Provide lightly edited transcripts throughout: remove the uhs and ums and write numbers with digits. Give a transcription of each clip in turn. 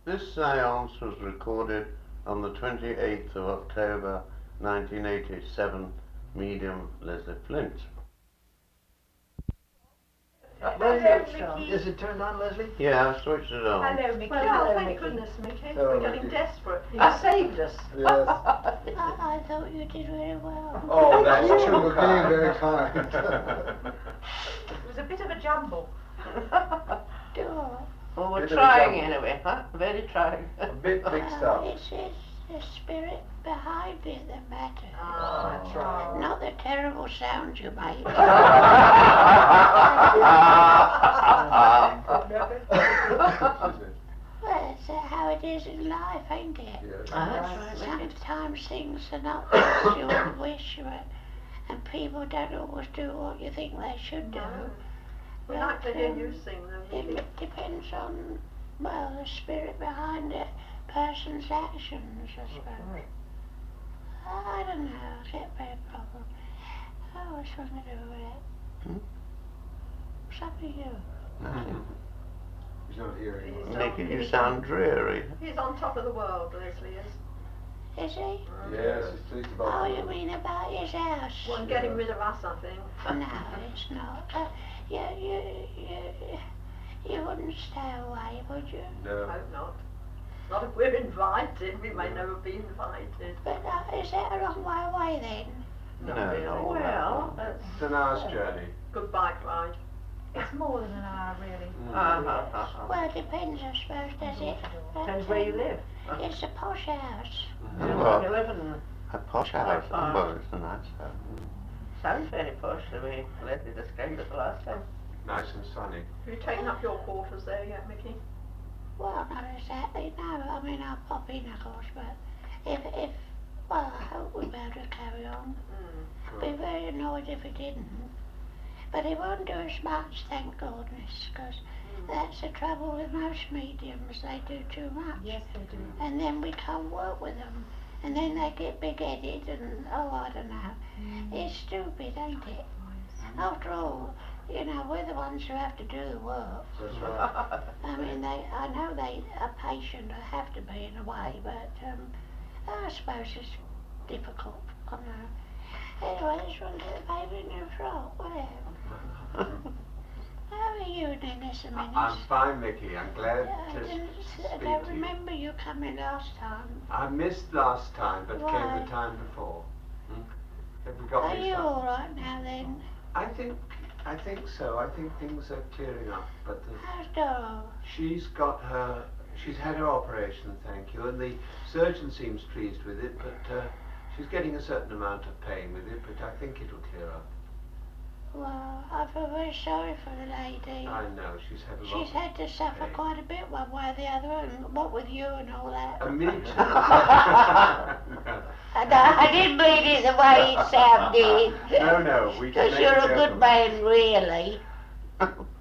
This seance was recorded on the 28th of October 1987, medium Leslie Flint. Is it turned on, Leslie? Yeah, I've switched it on. Hello, Mickey. Well, Hello, thank Mickey. goodness, Mickey. Hello, We're getting Mickey. desperate. You saved us. Yes. I thought you did very well. Oh, that's Thank you. true. You're being very kind. It was a bit of a jumble. Oh, Well, we're Bit of a trying jumble. anyway, huh? Very trying. A bit big stuff. it's the spirit behind it that matters. That's right. Not the terrible sounds you make. Well, that's how it is in life, ain't it? Yes. That's right, Mickey. Sometimes things are not as you would wish you were, and people don't always do what you think they should do. No. We But, like to hear you sing, though, It Mickey. depends on, well, the spirit behind a person's actions, I suppose. I don't know, I get very problem. Oh, what's wrong to do with it? Hmm? What's up with you? He's not here anymore. He's Making you sound dreary. He's on top of the world, Leslie is. Is he? Yes, he's pleased about Oh, it. you mean about his house? Well, getting rid of us, I think. No, it's not. You wouldn't stay away, would you? No. Hope not. Not if we're invited. We may never be invited. But is that a long way away then? No. Well, that's... It's an hour's journey. Good bike ride. It's more than an hour, really. Well, it depends, I suppose, does it? Depends where you live. It's a posh house. Well, You live in... a posh house. Well, it's a nice house. Sounds very posh the way Leslie described it the last time. Nice and sunny. Have you taken up your quarters there yet, Mickey? Well, not exactly, no. I mean, I'll pop in, of course, but well, I hope we'll be able to carry on. Be very annoyed if we didn't. But it won't do us much, thank goodness, because that's the trouble with most mediums. They do too much. Yes, they do. And then we can't work with them. And then they get big-headed and, oh, I don't know. It's stupid, ain't it? After all, you know, we're the ones who have to do the work. That's right. I mean, I know they are patient, or have to be in a way, but I suppose it's difficult. I know. Anyway, let's run to the baby in your frock. Whatever. How are you, Dennis? I'm fine, Mickey. I'm glad I to don't speak to you. remember you coming last time. I missed last time, but Why? came the time before. Have we got Are me you some? all right now then? I think so. I think things are clearing up. But How's Doro? she's had her operation, thank you, and the surgeon seems pleased with it, but she's getting a certain amount of pain with it, but I think it'll clear up. Well, I feel very sorry for the lady. I know, she's had a lot. She's had to suffer pain. quite a bit one way or the other, and what with you and all that. Me too. I didn't mean it the way it sounded. No, we can Because make you're a joke good of it. man, really.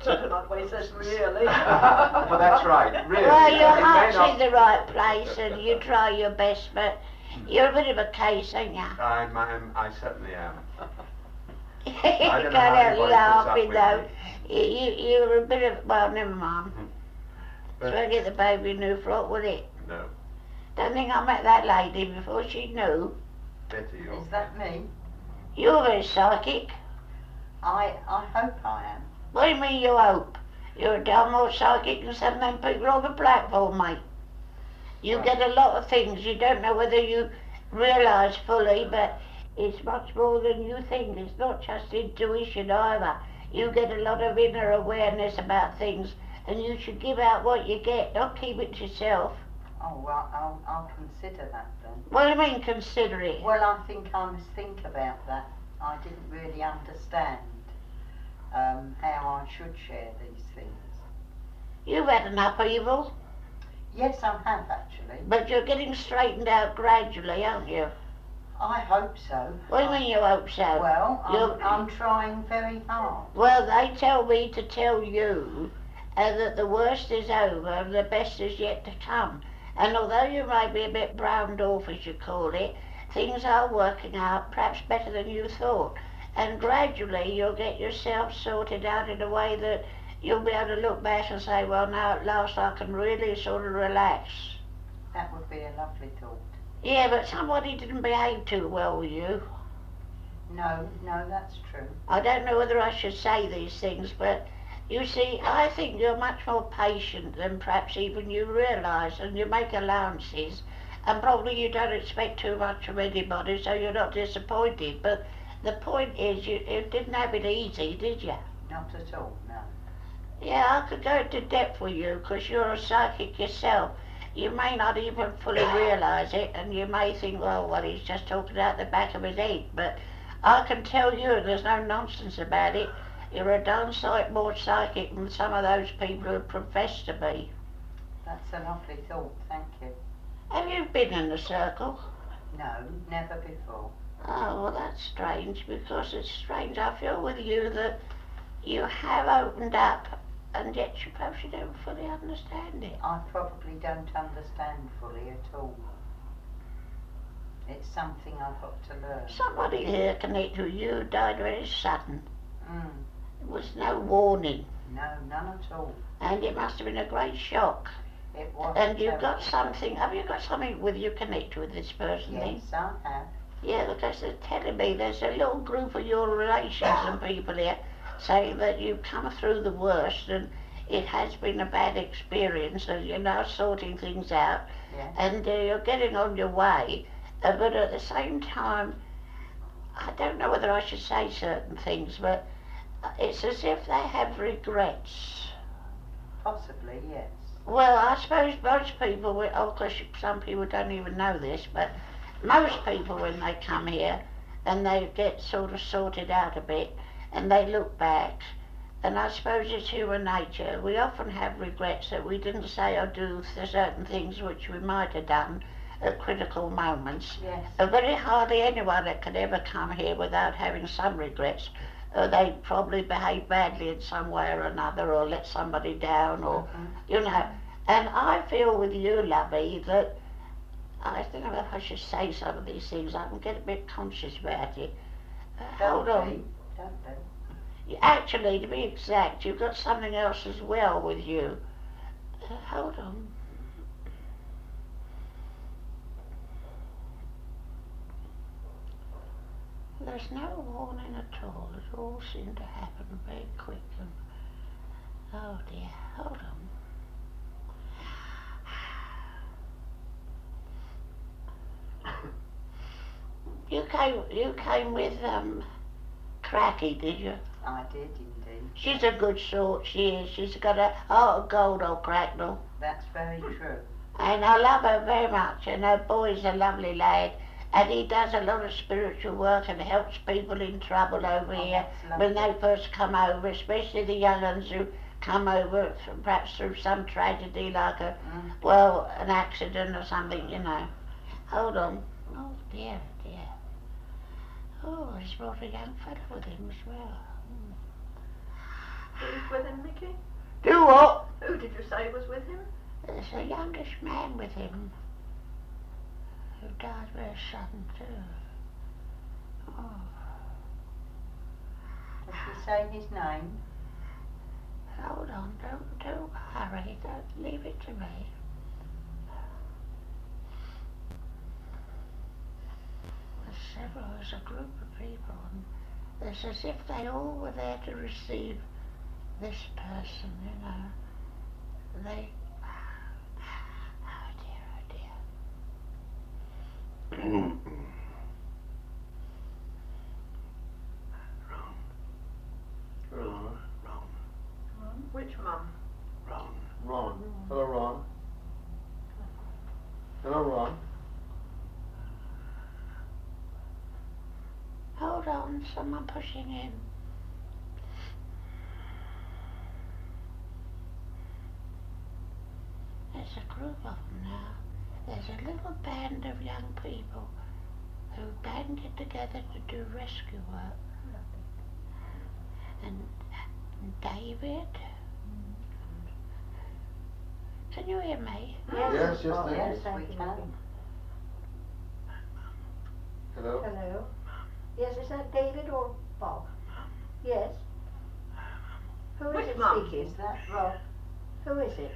Certainly not the way he says really. Well, that's right, really. Well, your It may heart's not- in the right place, and you try your best, but you're a bit of a case, ain't you? I certainly am. You don't can't know how help anybody puts up laughing, with though. me. You're a bit of, well, never mind. But- So I get the baby a new frock, would it? No, Don't think I met that lady before she knew. Betty, you're... Is that me? You're very psychic. I hope I am. What do you mean you hope? You're a damn more psychic than some of them people on the platform, mate. You Right. get a lot of things. You don't know whether you realise fully, but it's much more than you think. It's not just intuition either. You get a lot of inner awareness about things, and you should give out what you get, not keep it to yourself. Oh, well, I'll consider that then. What do you mean, consider it? Well, I think I must think about that. I didn't really understand how I should share these things. You've had an upheaval, Yes, I have actually. but you're getting straightened out gradually, aren't you? I hope so. What do you mean you hope so? Well, You're- I'm trying very hard. Well, they tell me to tell you that the worst is over and the best is yet to come. And although you may be a bit browned off, as you call it, things are working out perhaps better than you thought. And gradually you'll get yourself sorted out in a way that you'll be able to look back and say, well, now at last I can really sort of relax. That would be a lovely thought. Yeah, but somebody didn't behave too well with you. No, no, that's true. I don't know whether I should say these things, but you see, I think you're much more patient than perhaps even you realise, and you make allowances, and probably you don't expect too much from anybody, so you're not disappointed. But the point is, you didn't have it easy, did you? Not at all, no. Yeah, I could go into depth with you, because you're a psychic yourself. You may not even fully realise it, and you may think, well, he's just talking out the back of his head, but I can tell you there's no nonsense about it. You're a darn sight more psychic than some of those people who profess to be. That's a lovely thought, thank you. Have you been in the circle? No, never before. Oh, well, that's strange, because it's strange. I feel with you that you have opened up, and yet perhaps you don't fully understand it. I probably don't understand fully at all. It's something I've got to learn. Somebody here connected with you died very sudden. Mm. There was no warning, No, none at all. and it must have been a great shock. It was. And you've got something, have you got something with you connected with this person then? Yes, I have. Yeah, because they're telling me there's a little group of your relations and people here saying that you've come through the worst and it has been a bad experience and you're now sorting things out Yes. and you're getting on your way. But at the same time, I don't know whether I should say certain things, but it's as if they have regrets. Possibly, yes. Well, I suppose most people, of course some people don't even know this, but most people when they come here and they get sort of sorted out a bit and they look back, and I suppose it's human nature, we often have regrets that we didn't say or do certain things which we might have done at critical moments. Yes. Very hardly anyone that could ever come here without having some regrets. They probably behaved badly in some way or another, or let somebody down, or you know. And I feel with you, lovey, that I don't know if I should say some of these things. I can get a bit conscious about it. Hold on. Don't be. Actually, to be exact, you've got something else as well with you. Hold on. There's no warning at all. It all seemed to happen very quick and... Oh dear, hold on. You came with Cracky, did you? I did indeed. She's a good sort, she is. She's got a heart of gold, old Cracknell. That's very true. And I love her very much, and her boy's a lovely lad. And he does a lot of spiritual work and helps people in trouble over here when they first come over, especially the young ones who come over perhaps through some tragedy like well, an accident or something, you know. Hold on. Oh dear, dear. Oh, he's brought a young fellow with him as well. Who's with him, Mickey? Do what? Who did you say was with him? There's a youngish man with him who died very sudden too. Oh. Does he say his name? Hold on, don't hurry, don't leave it to me. There's a group of people and it's as if they all were there to receive this person, you know. They... Oh dear, oh dear. Ron. Which mum? Ron. Hello, Ron. Hello, Ron. Hold on, someone pushing in. There's a group of them now. There's a little band of young people who banded together to do rescue work. And David? Can you hear me? Yes, Oh, thank yes, you. we can. Hello. Hello. Yes, is that David or Bob? Yes. Who is Which it Mum. speaking? Is that Rob? Who is it?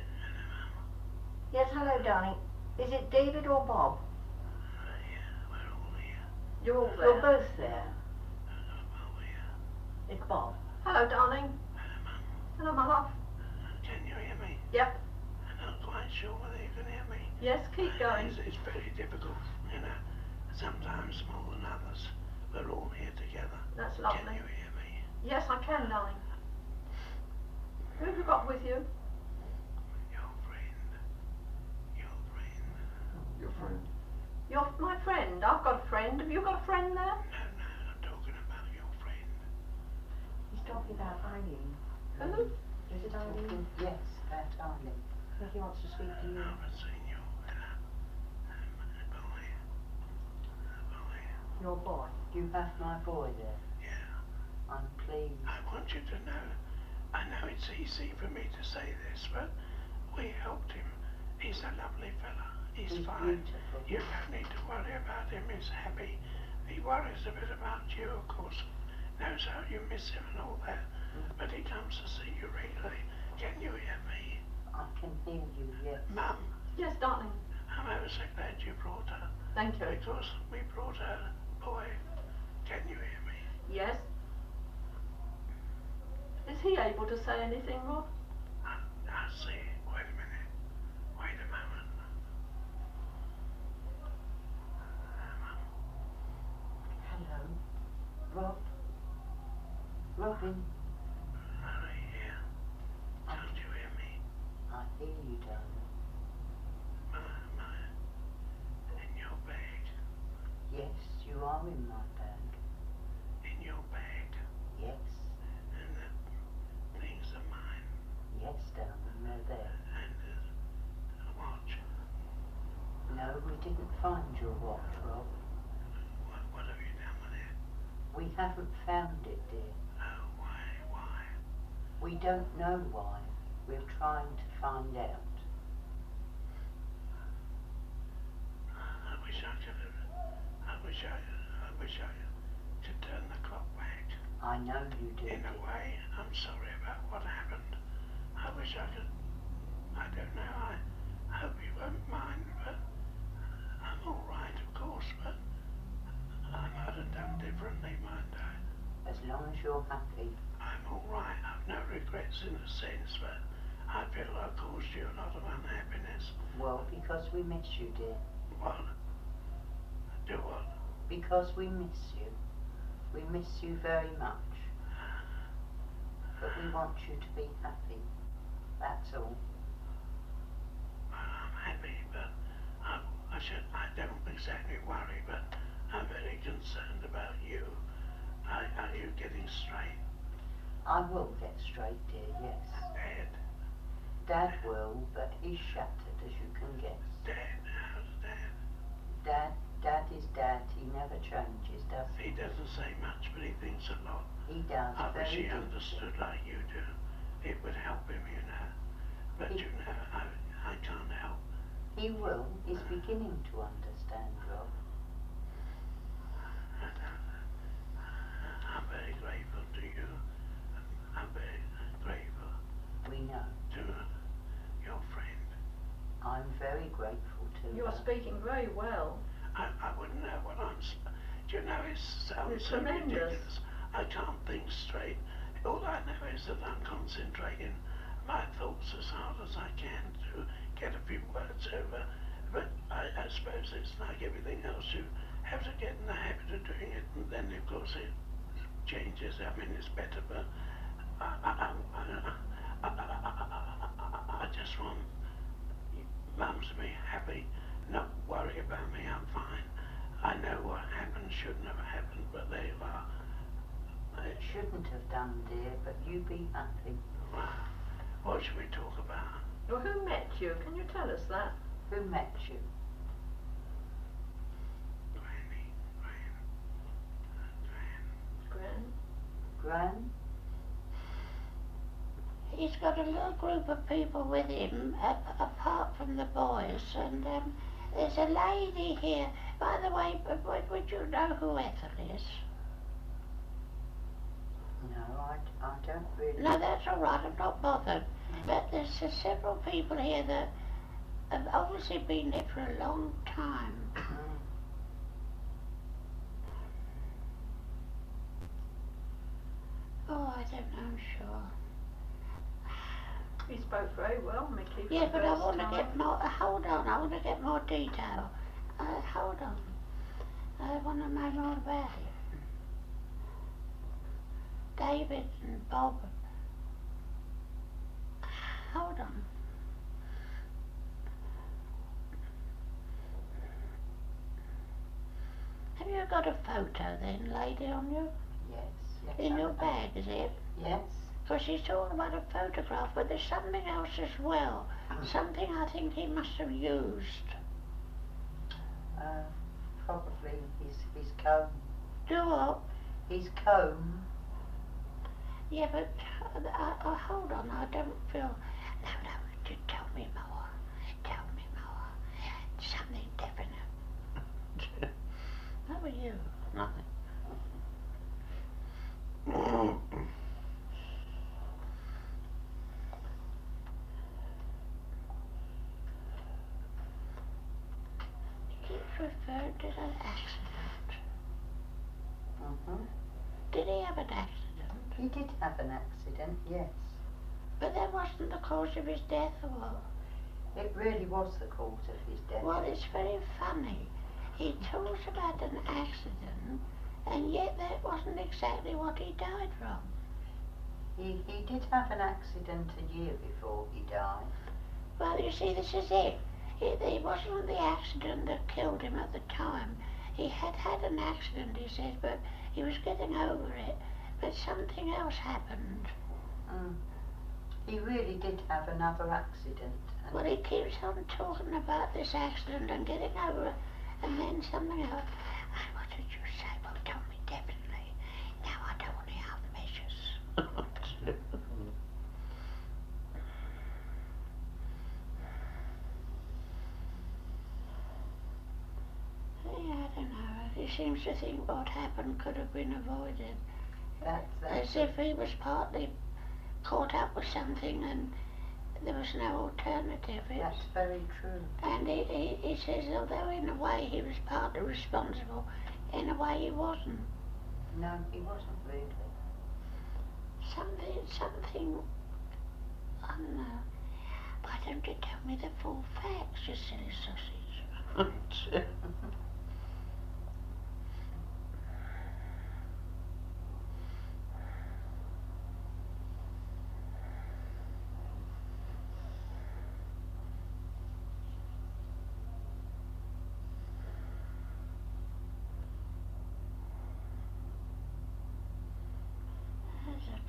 Yes, hello, darling. Is it David or Bob? You're all You're there. both there. It's Bob. Hello, darling. Hello, my love. Can you hear me? Yep. I'm not quite sure whether you can hear me. Yes, keep going. It's very difficult, you know. Sometimes more than others. We're all here together. That's lovely. Can you hear me? Yes, I can, darling. Who have you got with you? Your friend. Your friend. Your friend. You're my friend. I've got a friend. Have you got a friend there? No, I'm talking about your friend. He's talking about Eileen. Who? Is it Eileen? Yes, that Eileen. I think he wants to speak to you. I haven't seen you. Boy. Your boy. You have my boy there. Yeah. I'm pleased. I want you to know, I know it's easy for me to say this, but we helped him. He's a lovely fella. He's fine. Beautiful. You don't need to worry about him. He's happy. He worries a bit about you, of course. Knows how you miss him and all that. But he comes to see you regularly. Can you hear me? I can hear you, yes. Mum, Yes, darling. I'm ever so glad you brought her. Thank you. Because we brought her a boy. Can you hear me? Yes. Is he able to say anything, Rob? I see. Wait a minute. Wait a moment. Hello. Rob? Robin, Are you here? Can't you hear me? I hear you, darling. In your bag. Yes, you are in my bag. In your bag. Yes, And the things are mine. yes, darling, they're there. And a watch. No, we didn't find your watch, Rob. What have you done with it? We haven't found it, dear. Oh, why? We don't know why. We're trying to find out. I wish I could turn the clock back. I know you do. In a way, I'm sorry about what happened. I wish I could. I don't know. I hope you won't mind, but I'm all right, of course. But I might have done differently, might I? As long as you're happy. I'm all right. I've no regrets in a sense, but I feel I caused you a lot of unhappiness. Well, because we miss you, dear. What? Do what? Because we miss you. We miss you very much. But we want you to be happy. That's all. I'm happy, but I don't exactly worry, but I'm very concerned about you. Are you getting straight? I will get straight, dear, yes. Dad? Dad will, but he's shattered, as you can guess. Dad? How's Dad? Dad is Dad. He never changes, does he? He doesn't say much, but he thinks a lot. He does, I wish very he deeply. understood like you do. It would help him, you know. But you know, I can't help. He will. He's beginning to understand, Rob. I'm very grateful to you. I'm very grateful We know. to your friend. I'm very grateful to You're her. speaking very well. I wouldn't know what do you know, it sounds It's so tremendous. ridiculous. I can't think straight. All I know is that I'm concentrating my thoughts as hard as I can to get a few words over. But I suppose it's like everything else. You have to get in the habit of doing it, and then of course it changes. I mean, it's better, but I just want Mum to be happy, not worry about me. I'm fine. I know what happened shouldn't have happened, but there you are. It shouldn't have done, dear, but you be happy. What should we talk about? Well, who met you? Can you tell us that? Who met you? Granny, Gran? Gran? He's got a little group of people with him, apart from the boys, and there's a lady here. By the way, would you know who Ethel is? No, I I don't really. No, that's all right, I'm not bothered. But there's several people here that have obviously been there for a long time. Oh, I don't know, I'm sure. He spoke very well, Mickey. for Yeah, the but I first want to time. get more, hold on, I want to get more detail. Hold on. I want to know more about it. David and Bob. Hold on. Have you got a photo then, lady, on you? Yes. In your bag, is it? Yes. Because she's talking about a photograph, but there's something else as well. Something I think he must have used. Probably his comb. Do what? His comb. Yeah, but hold on, I don't feel... No, just tell me more. Tell me more. Something definite. How are you? Nothing. He keeps referring to an accident. Mm-hmm. Did he have an accident? He did have an accident, yes. But that wasn't the cause of his death, or what? It really was the cause of his death. Well, it's very funny. He talks about an accident, and yet that wasn't exactly what he died from. He did have an accident a year before he died. Well, you see, this is it. It wasn't the accident that killed him at the time. He had had an accident, he says, but he was getting over it. But something else happened. He really did have another accident. Well, he keeps on talking about this accident and getting over it, and then something else. What did you say? Well, tell me definitely. Now I don't want to have measures. Yeah, I don't know. He seems to think what happened could have been avoided. That's As if he was partly caught up with something and there was no alternative. That's very true. And he says, although in a way he was partly responsible, in a way he wasn't. No, he wasn't really. Something, I don't know. Why don't you tell me the full facts, you silly sausage?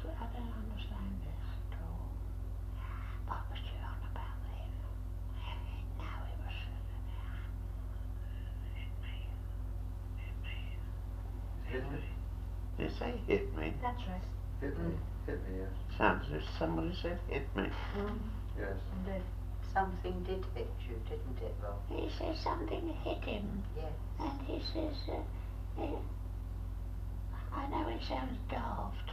I don't understand this at all. What was you on about then? Now it was... Hit me. Did you say hit me? That's right. Hit me. Hit me, yes. Sounds as if somebody said hit me. Yes. Indeed. Something did hit you, didn't it, Rob? He says something hit him. Yes. And he says, I know it sounds daft,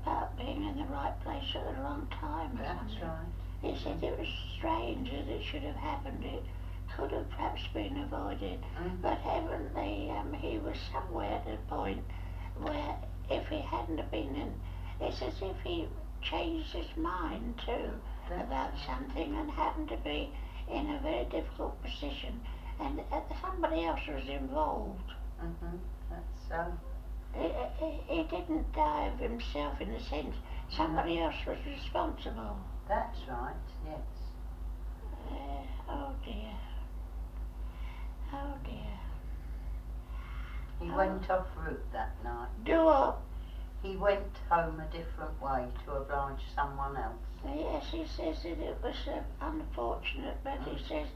about being in the right place at the wrong time or That's something. right. He said it was strange that it should have happened. It could have perhaps been avoided. But evidently he was somewhere at a point where if he hadn't have been in, it's as if he changed his mind too about something and happened to be in a very difficult position. And somebody else was involved. That's so. He didn't die of himself in a sense. Somebody else was responsible. That's right, yes. Oh dear. Oh dear. He went off route that night. Do what? He went home a different way to oblige someone else. Yes, he says that it was unfortunate, but he says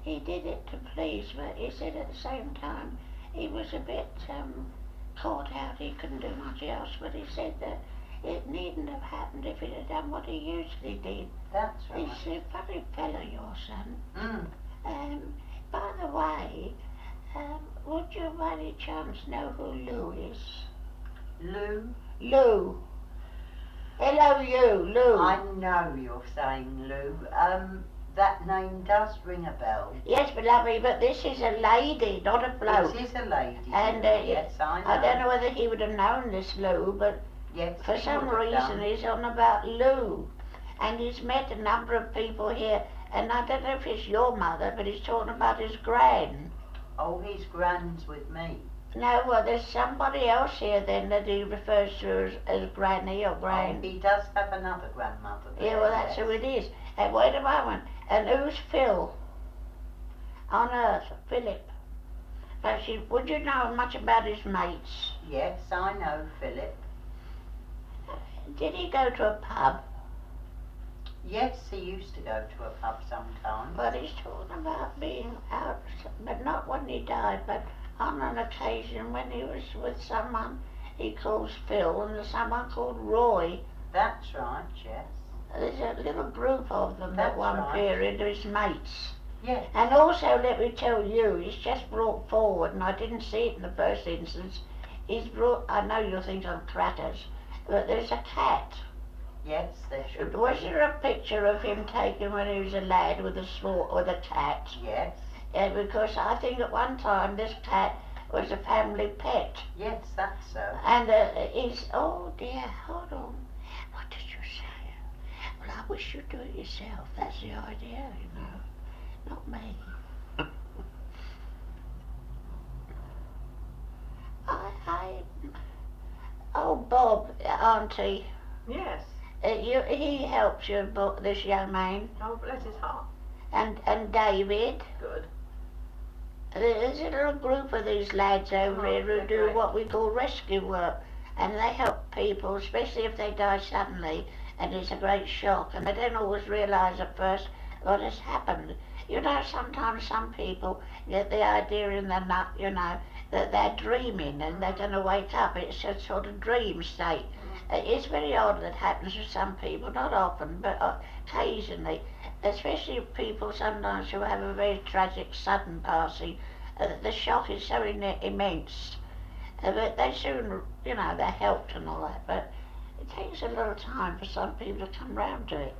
he did it to please, but he said at the same time he was a bit caught out, he couldn't do much else, but he said that it needn't have happened if he'd have done what he usually did. That's right. He's a funny fellow, your son. By the way, would you by any chance know who Lou is? Lou? Lou. Hello, you, Lou. I know you're saying Lou. That name does ring a bell. Yes, beloved, but this is a lady, not a bloke. It is a lady. And yes, I know. I don't know whether he would have known this Lou, but Yes, for he some would have reason done. he's on about Lou. And he's met a number of people here, and I don't know if it's your mother, but he's talking about his gran. Oh, his gran's with me. No, well, there's somebody else here then that he refers to as granny or gran. Oh, he does have another grandmother there, Yeah, well, that's yes. who it is. And wait a moment. And who's Phil? On earth, Philip. Actually, would you know much about his mates? Yes, I know Philip. Did he go to a pub? Yes, he used to go to a pub sometimes. Well, he's talking about being out, but not when he died, but on an occasion when he was with someone he calls Phil and there's someone called Roy. That's right, yes. There's a little group of them That's at one right. period, his mates. Yes. And also, let me tell you, he's just brought forward, and I didn't see it in the first instance, he's brought, I know you think I'm crackers, but there's a cat. Yes, there should Was be. there a picture of him taken when he was a lad with a cat? Yes. Because I think at one time this cat was a family pet. Yes, that's so. And he's, oh dear, hold on. What did you say? Well, I wish you'd do it yourself. That's the idea, you know. Not me. Oh, Bob, Auntie, Yes. he helps you, this young man, Oh, bless his heart. and David. Good. There's a little group of these lads over Oh, here who they're do great. what we call rescue work, and they help people, especially if they die suddenly, and it's a great shock, and they don't always realise at first what has happened. You know, sometimes some people get the idea in their nut, you know, that they're dreaming and they're going to wake up. It's a sort of dream state. It's very odd that happens to some people, not often, but occasionally, especially people sometimes who have a very tragic sudden passing. The shock is so immense. But they soon, you know, they're helped and all that, but it takes a little time for some people to come round to it.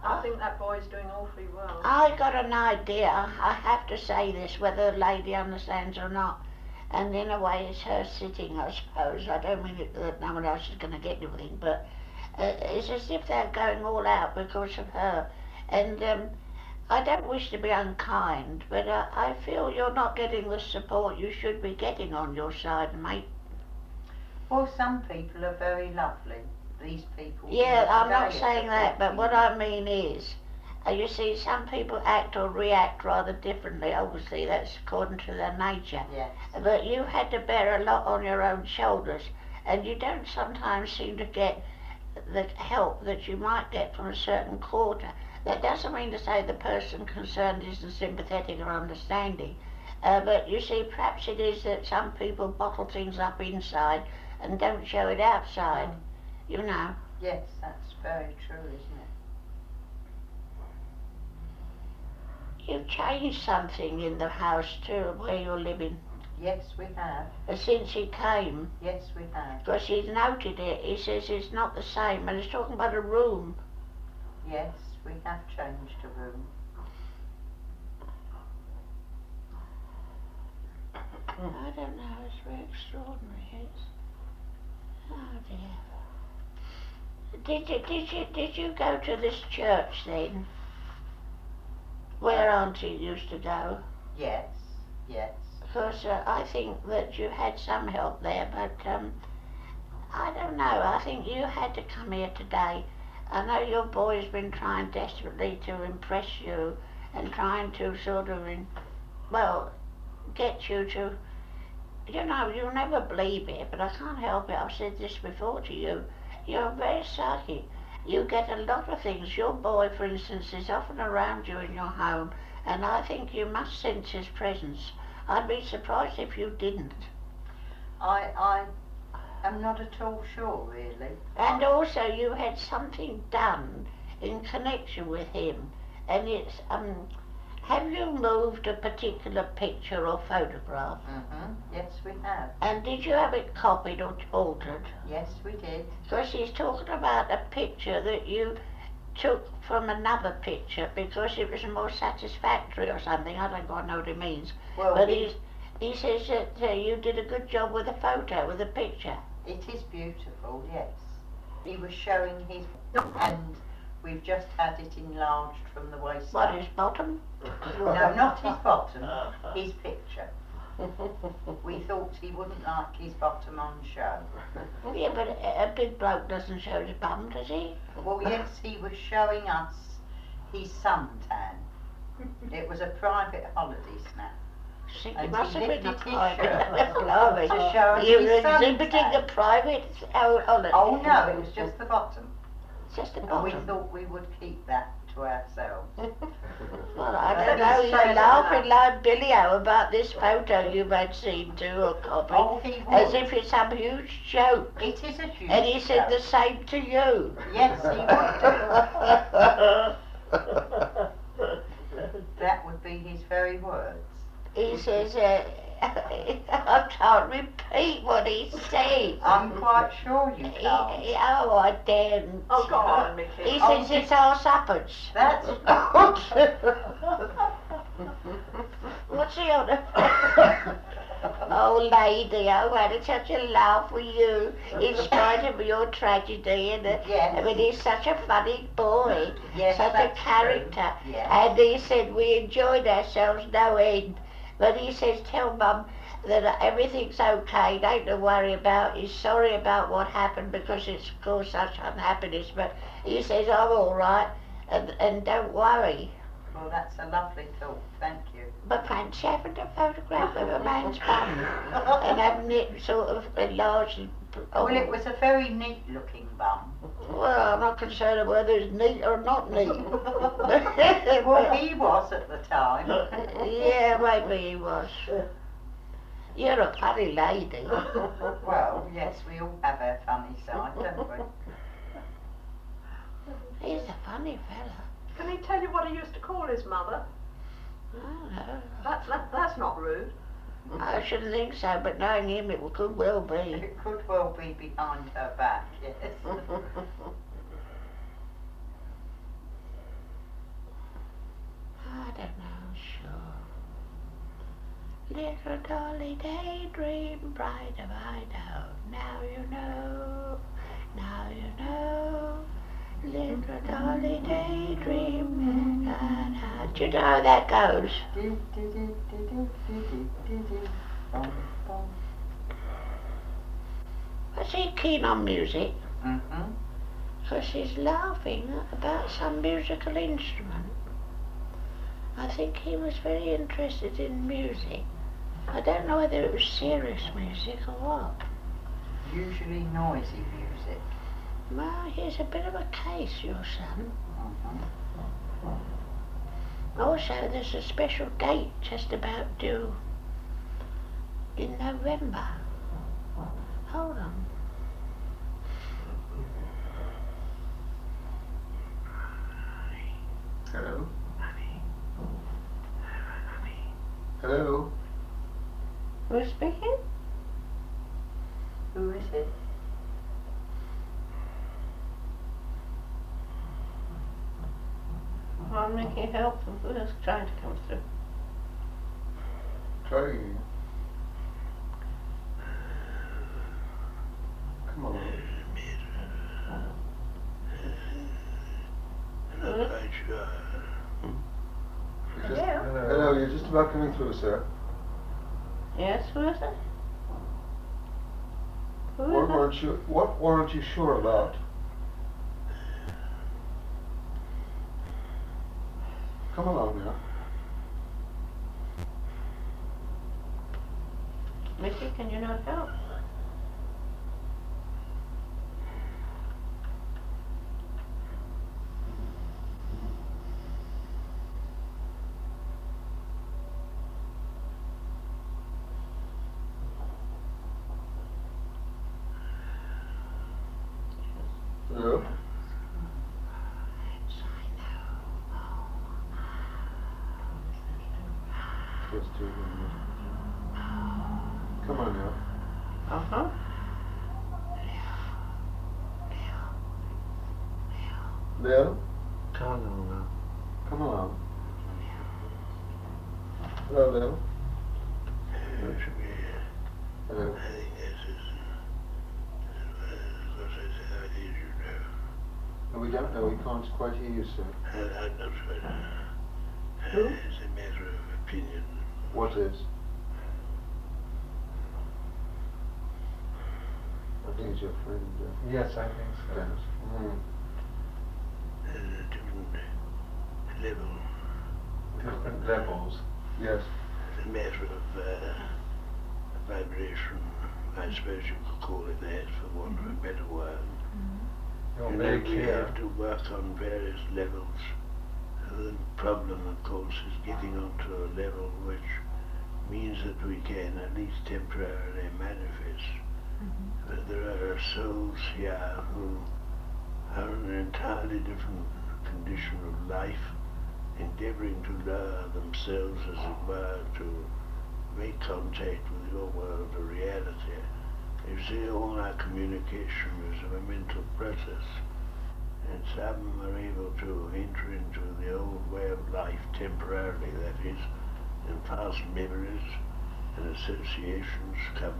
I think that boy's doing awfully well. I got an idea, I have to say this, whether the lady understands or not, and in a way it's her sitting, I suppose. I don't mean that no one else is going to get anything, but it's as if they're going all out because of her. And I don't wish to be unkind, but I feel you're not getting the support you should be getting on your side, mate. Well, some people are very lovely. These people. Yeah, I'm not today saying are that, but what affecting- I mean is, you see, some people act or react rather differently. Obviously, that's according to their nature. Yes. But you've had to bear a lot on your own shoulders, and you don't sometimes seem to get the help that you might get from a certain quarter. That doesn't mean to say the person concerned isn't sympathetic or understanding, but you see, perhaps it is that some people bottle things up inside and don't show it outside, you know. Yes, that's very true, isn't it? You've changed something in the house too, where you're living, Yes, we have. since he came. Yes, we have. Because he's noted it, he says it's not the same, and he's talking about a room. Yes, we have changed a room. I don't know, it's very extraordinary. It's, oh dear. Did you go to this church then? Where Auntie used to go? Yes, yes. Because I think that you had some help there, but I don't know, I think you had to come here today. I know your boy's been trying desperately to impress you and trying to sort of, get you to, you know, you'll never believe it, but I can't help it. I've said this before to you. You're very psychic. You get a lot of things. Your boy, for instance, is often around you in your home, and I think you must sense his presence. I'd be surprised if you didn't. I am not at all sure, really. And also you had something done in connection with him, and it's Have you moved a particular picture or photograph? Yes, we have. And did you have it copied or altered? Yes, we did. Because he's talking about a picture that you took from another picture because it was more satisfactory or something. I don't quite know what it means. Well, But he says that you did a good job with the photo, with the picture. it is beautiful, yes. He was showing his, and we've just had it enlarged from the waist What, up. his bottom? No, not his bottom, his picture. We thought he wouldn't like his bottom on show. Yeah, but a big bloke doesn't show his bum, does he? Well, yes, he was showing us his suntan. It was a private holiday snap. See, And it must he have been a lifted his private. shirt Blimey. to show You his were exhibiting suntan. a private holiday. Oh no, it was just the bottom. Just a And we bottom. thought we would keep that to ourselves. Well, I don't know, you're laughing like Billy-O about this photo you might seen to or copy, Oh, he as would. if it's some huge joke. It is a huge And he said joke. the same to you. Yes, he would. That would be his very words. He says, I can't repeat what he said. I'm quite sure you can't. Oh, I daren't. Oh, go on, Mickey. He Oh, says it's our suppers. That's What's he on about? Oh, lady, I've had such a laugh with you, in spite of your tragedy, and Yes. I mean, he's such a funny boy, Yes, such a that's character, true. Yes. and he said we enjoyed ourselves no end, but he says, tell Mum that everything's okay, ain't to worry about, he's sorry about what happened because it's caused such unhappiness, but he says, I'm all right, and don't worry. Well, that's a lovely thought, thank you. But fancy having a photograph of a man's bum and having it sort of enlarged. Well, it was a very neat looking bum. Well, I'm not concerned whether it's neat or not neat. Well, he was at the time. Yeah, maybe he was. You're a funny lady. Well, yes, we all have our funny side, don't we? He's a funny fella. Can he tell you what he used to call his mother? Oh, no. That's not rude. I shouldn't think so, but knowing him, it could well be. It could well be behind her back, yes. I don't know, sure. Little dolly daydream, bright of I know. Now you know, now you know. Little dolly daydream. Do you know how that goes? Was he keen on music? Mm-hmm. Because he's laughing about some musical instrument. I think he was very interested in music. I don't know whether it was serious music or what. Usually noisy music. Well, he's a bit of a case, your son. Mm-hmm. Also, there's a special date just about due in November. Hold on. Hello? Honey. Honey. Hello? Who's speaking? Who is it? I'm making help from who's trying to come through. Try again. Come on. Not quite sure. You're just, hello, you're just about coming through, sir. Yes, who is it? Who What is it? weren't you sure about? Come along now. Mickey, can you not help? Hello? gets to him. Come on now. Uh-huh. Lil, Come on now. come along. Hello, Lil. Hello. I think this is, as I said, I need you know. No, we don't know. We can't quite hear you, sir. I'm not sure. Who? It's a matter of opinion. What is? I think it's your friend. Yes, I think so. Dennis. Mm. There's a different level. Different levels. Yes. It's a matter of vibration, I suppose you could call it that, for want of a better word. You're You very know, we clear. have to work on various levels. The problem, of course, is getting onto a level which means that we can at least temporarily manifest. But there are souls here who are in an entirely different condition of life, endeavoring to lower themselves, as it were, to make contact with your world of reality. You see, all our communication is a mental process, and some are able to enter into the old way of life temporarily, that is, and past memories and associations come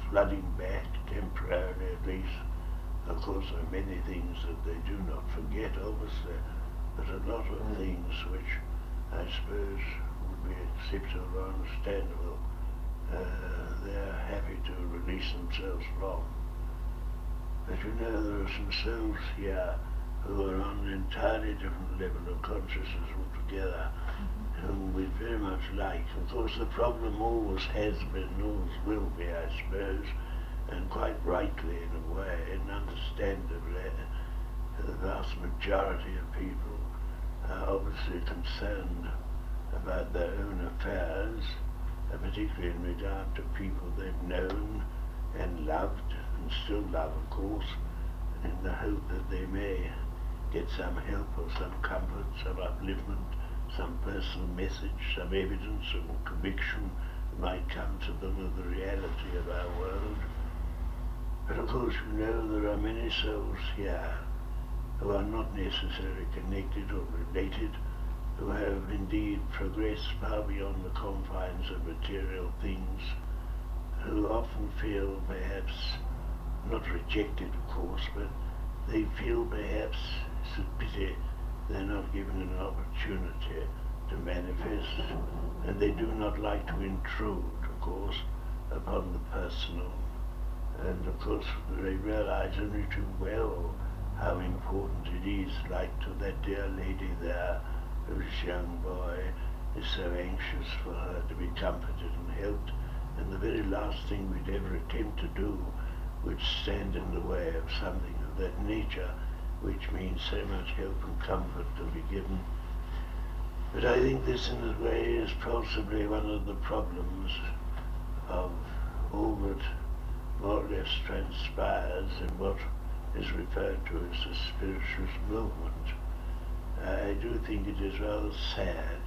flooding back, temporarily at least. Of course, there are many things that they do not forget, obviously, but a lot of things which I suppose would be acceptable or understandable, they're happy to release themselves from. But you know, there are some souls here who are on an entirely different level of consciousness altogether, whom we very much like. Of course, the problem always has been, always will be, I suppose, and quite rightly in a way, and understandably, the vast majority of people are obviously concerned about their own affairs, particularly in regard to people they've known and loved, and still love, of course, in the hope that they may get some help or some comfort, some upliftment, some personal message, some evidence or conviction might come to them of the reality of our world. But of course, you know, there are many souls here who are not necessarily connected or related, who have indeed progressed far beyond the confines of material things, who often feel perhaps, not rejected of course, but they feel perhaps it's a pity they're not given an opportunity to manifest, and they do not like to intrude, of course, upon the personal. And of course they realize only too well how important it is, like to that dear lady there, whose young boy is so anxious for her to be comforted and helped, and the very last thing we'd ever attempt to do would stand in the way of something of that nature, which means so much help and comfort to be given. But I think this in a way is possibly one of the problems of all that more or less transpires in what is referred to as the spiritualist movement. I do think it is rather sad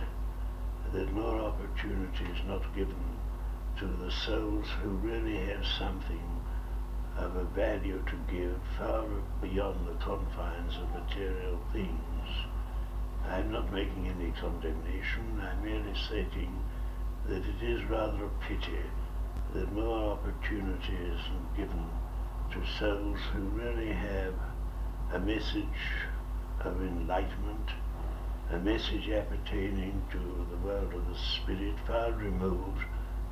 that more opportunity is not given to the souls who really have something of a value to give far beyond the confines of material things. I'm not making any condemnation, I'm merely stating that it is rather a pity that more opportunity isn't given to souls who really have a message of enlightenment, a message appertaining to the world of the spirit, far removed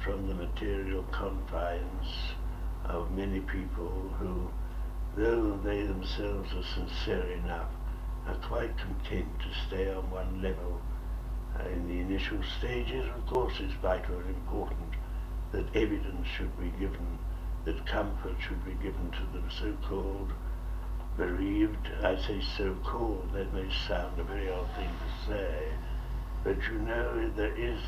from the material confines of many people who, though they themselves are sincere enough, are quite content to stay on one level. In the initial stages, of course, it's vital and important that evidence should be given, that comfort should be given to the so-called bereaved. I say so-called, that may sound a very odd thing to say, but you know, there is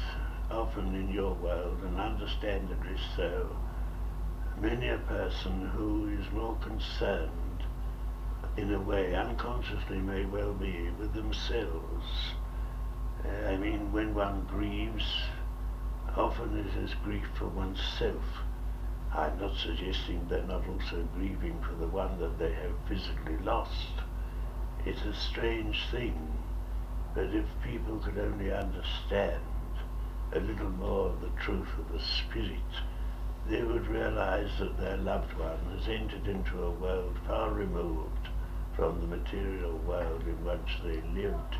often in your world, and understandably so, many a person who is more concerned, in a way, unconsciously may well be, with themselves. I mean, when one grieves, often it is grief for oneself. I'm not suggesting they're not also grieving for the one that they have physically lost. It's a strange thing, but if people could only understand a little more of the truth of the spirit, they would realize that their loved one has entered into a world far removed from the material world in which they lived,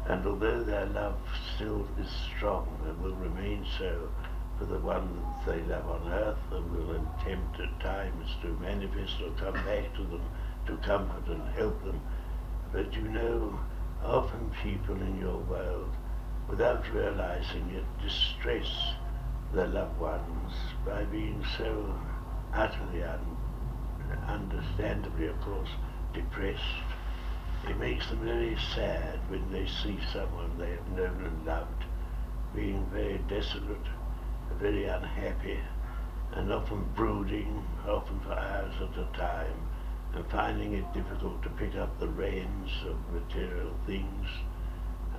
and although their love still is strong and will remain so for the one that they love on earth, and will attempt at times to manifest or come back to them to comfort and help them, but you know, often people in your world, without realizing it, distress their loved ones by being so utterly, understandably of course, depressed. It makes them very sad when they see someone they have known and loved being very desolate, very unhappy, and often brooding, often for hours at a time, and finding it difficult to pick up the reins of material things.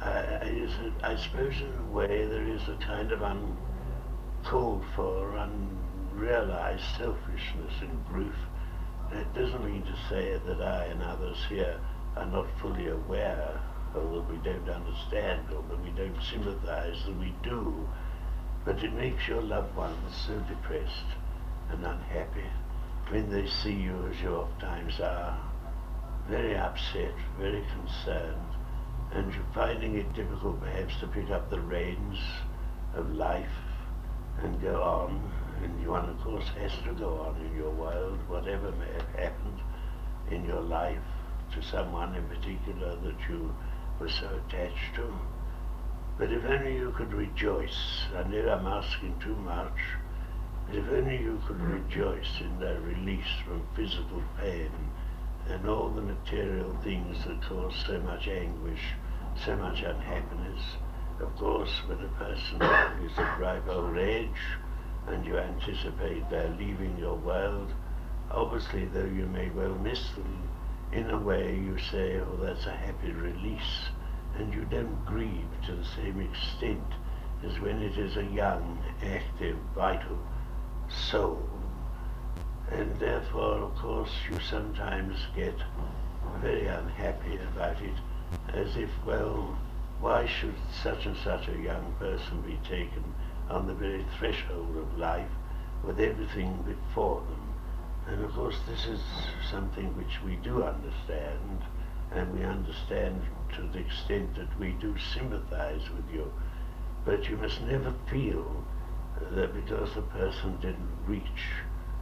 I suppose in a way there is a kind of uncalled for, unrealized selfishness in grief. It doesn't mean to say that I and others here are not fully aware, or that we don't understand, or that we don't sympathize, that we do. But it makes your loved ones so depressed and unhappy when they see you, as you oftentimes are, very upset, very concerned, and you're finding it difficult perhaps to pick up the reins of life and go on. And one of course has to go on in your world, whatever may have happened in your life to someone in particular that you were so attached to. But if only you could rejoice, I know I'm asking too much, but if only you could rejoice in their release from physical pain and all the material things that cause so much anguish, so much unhappiness. Of course, when a person is at ripe old age and you anticipate their leaving your world, obviously though you may well miss them, in a way you say, oh, that's a happy release, and you don't grieve to the same extent as when it is a young, active, vital soul. And therefore, of course, you sometimes get very unhappy about it, as if, well, why should such and such a young person be taken on the very threshold of life with everything before them? And of course this is something which we do understand, and we understand to the extent that we do sympathize with you. But you must never feel that because the person didn't reach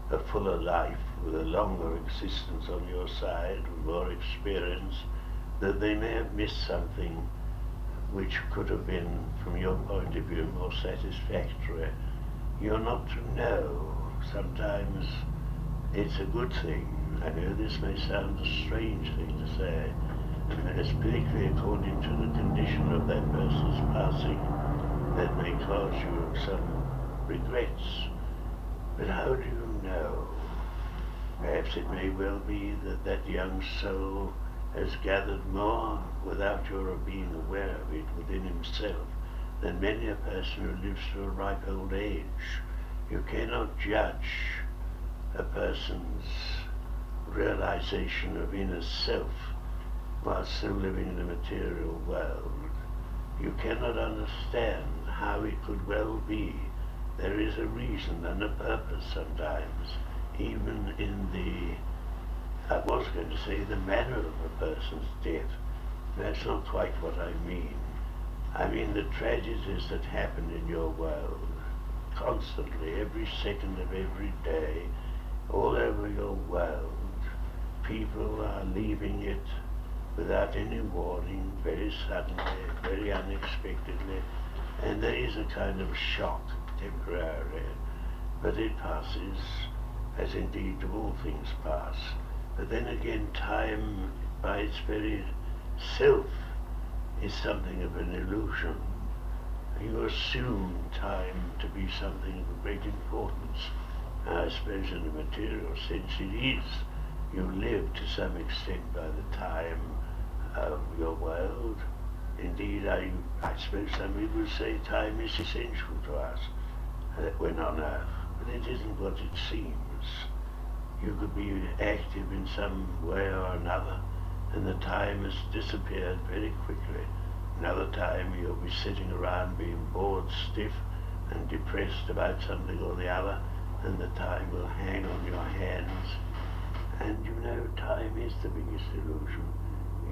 a fuller life with a longer existence on your side, with more experience, that they may have missed something which could have been, from your point of view, more satisfactory. You're not to know. Sometimes it's a good thing. I know this may sound a strange thing to say, particularly according to the condition of that person's passing, that may cause you some regrets. But how do you know? Perhaps it may well be that that young soul has gathered more without your being aware of it within himself than many a person who lives to a ripe old age. You cannot judge a person's realization of inner self while still living in a material world. You cannot understand how it could well be. There is a reason and a purpose sometimes, even in the, I was going to say, the manner of a person's death. That's not quite what I mean. I mean the tragedies that happen in your world constantly, every second of every day, all over your world. People are leaving it without any warning, very suddenly, very unexpectedly, and there is a kind of shock, temporary, but it passes, as indeed all things pass. But then again, time by its very self is something of an illusion. You assume time to be something of great importance. I suppose in a material sense it is. You live to some extent by the time of your world. Indeed, I suppose some people say time is essential to us. when on earth, but it isn't what it seems. You could be active in some way or another, and the time has disappeared very quickly. Another time you'll be sitting around being bored stiff and depressed about something or the other, and the time will hang on your hands. And you know, time is the biggest illusion.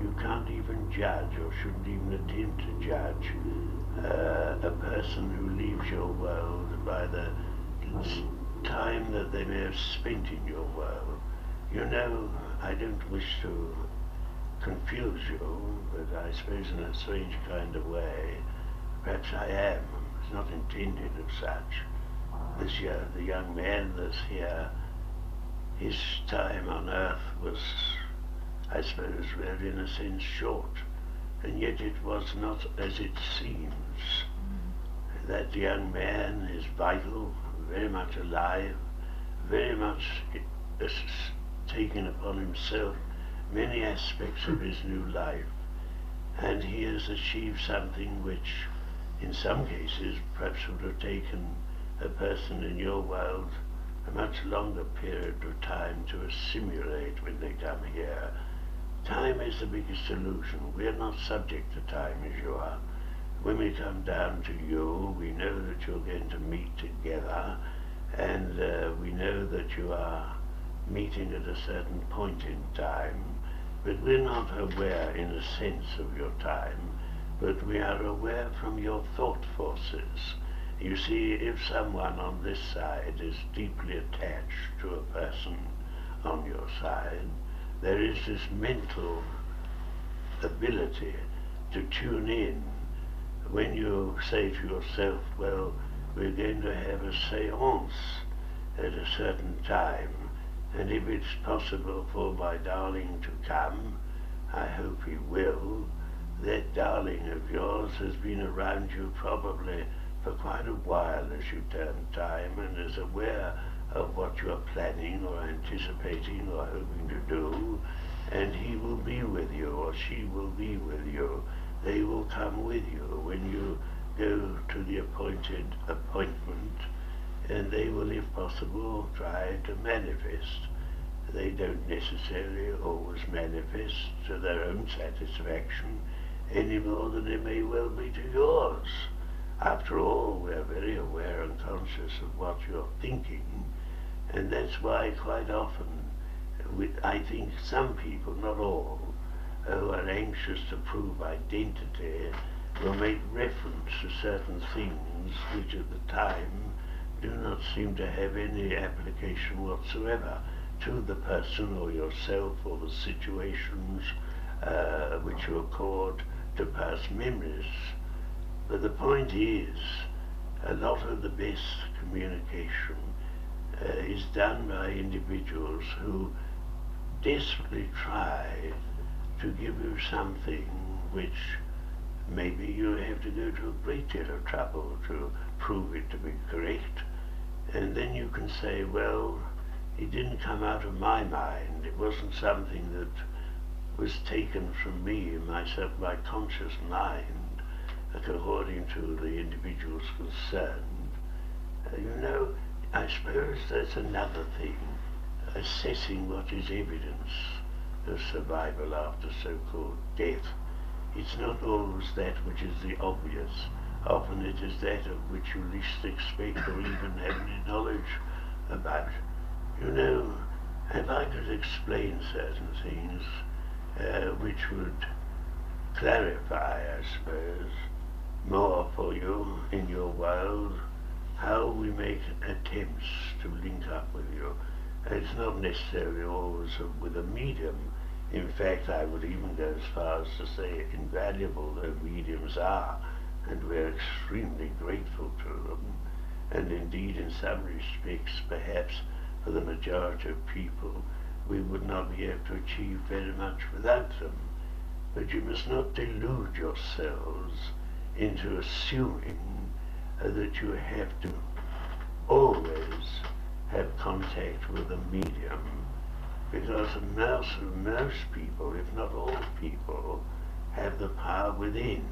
You can't even judge, or shouldn't even attempt to judge, a person who leaves your world by the time that they may have spent in your world. You know, I don't wish to confuse you, but I suppose in a strange kind of way, perhaps I am. It's not intended as such. This year, the young man that's here, his time on earth was, I suppose, really in a sense short, and yet it was not as it seems. That young man is vital, very much alive, very much has taken upon himself many aspects of his new life, and he has achieved something which in some cases perhaps would have taken a person in your world a much longer period of time to assimilate when they come here. Time is the biggest illusion. We are not subject to time as you are. When we come down to you, we know that you're going to meet together, and we know that you are meeting at a certain point in time, but we're not aware in a sense of your time, but we are aware from your thought forces. You see, if someone on this side is deeply attached to a person on your side, there is this mental ability to tune in when you say to yourself, well, we're going to have a séance at a certain time, and if it's possible for my darling to come, I hope he will. That darling of yours has been around you probably for quite a while as you turn time, and is aware of what you are planning or anticipating or hoping to do, and he will be with you, or she will be with you. They will come with you when you go to the appointed appointment, and they will, if possible, try to manifest. They don't necessarily always manifest to their own satisfaction any more than they may well be to yours. After all, we are very aware and conscious of what you're thinking, and that's why quite often I think some people, not all, who are anxious to prove identity will make reference to certain things which at the time do not seem to have any application whatsoever to the person or yourself or the situations which you accord to past memories. But the point is, a lot of the best communication is done by individuals who desperately try to give you something which maybe you have to go to a great deal of trouble to prove it to be correct, and then you can say, well, it didn't come out of my mind, it wasn't something that was taken from me, my conscious mind, according to the individuals concerned. You know, I suppose that's another thing, assessing what is evidence of survival after so-called death. It's not always that which is the obvious. Often it is that of which you least expect or even have any knowledge about. You know, if I could explain certain things which would clarify, I suppose, more for you in your world, how we make attempts to link up with you. It's not necessarily always with a medium. In fact, I would even go as far as to say invaluable though mediums are, and we're extremely grateful to them. And indeed, in some respects, perhaps for the majority of people, we would not be able to achieve very much without them. But you must not delude yourselves into assuming that you have to always have contact with a medium, because most people, if not all people, have the power within.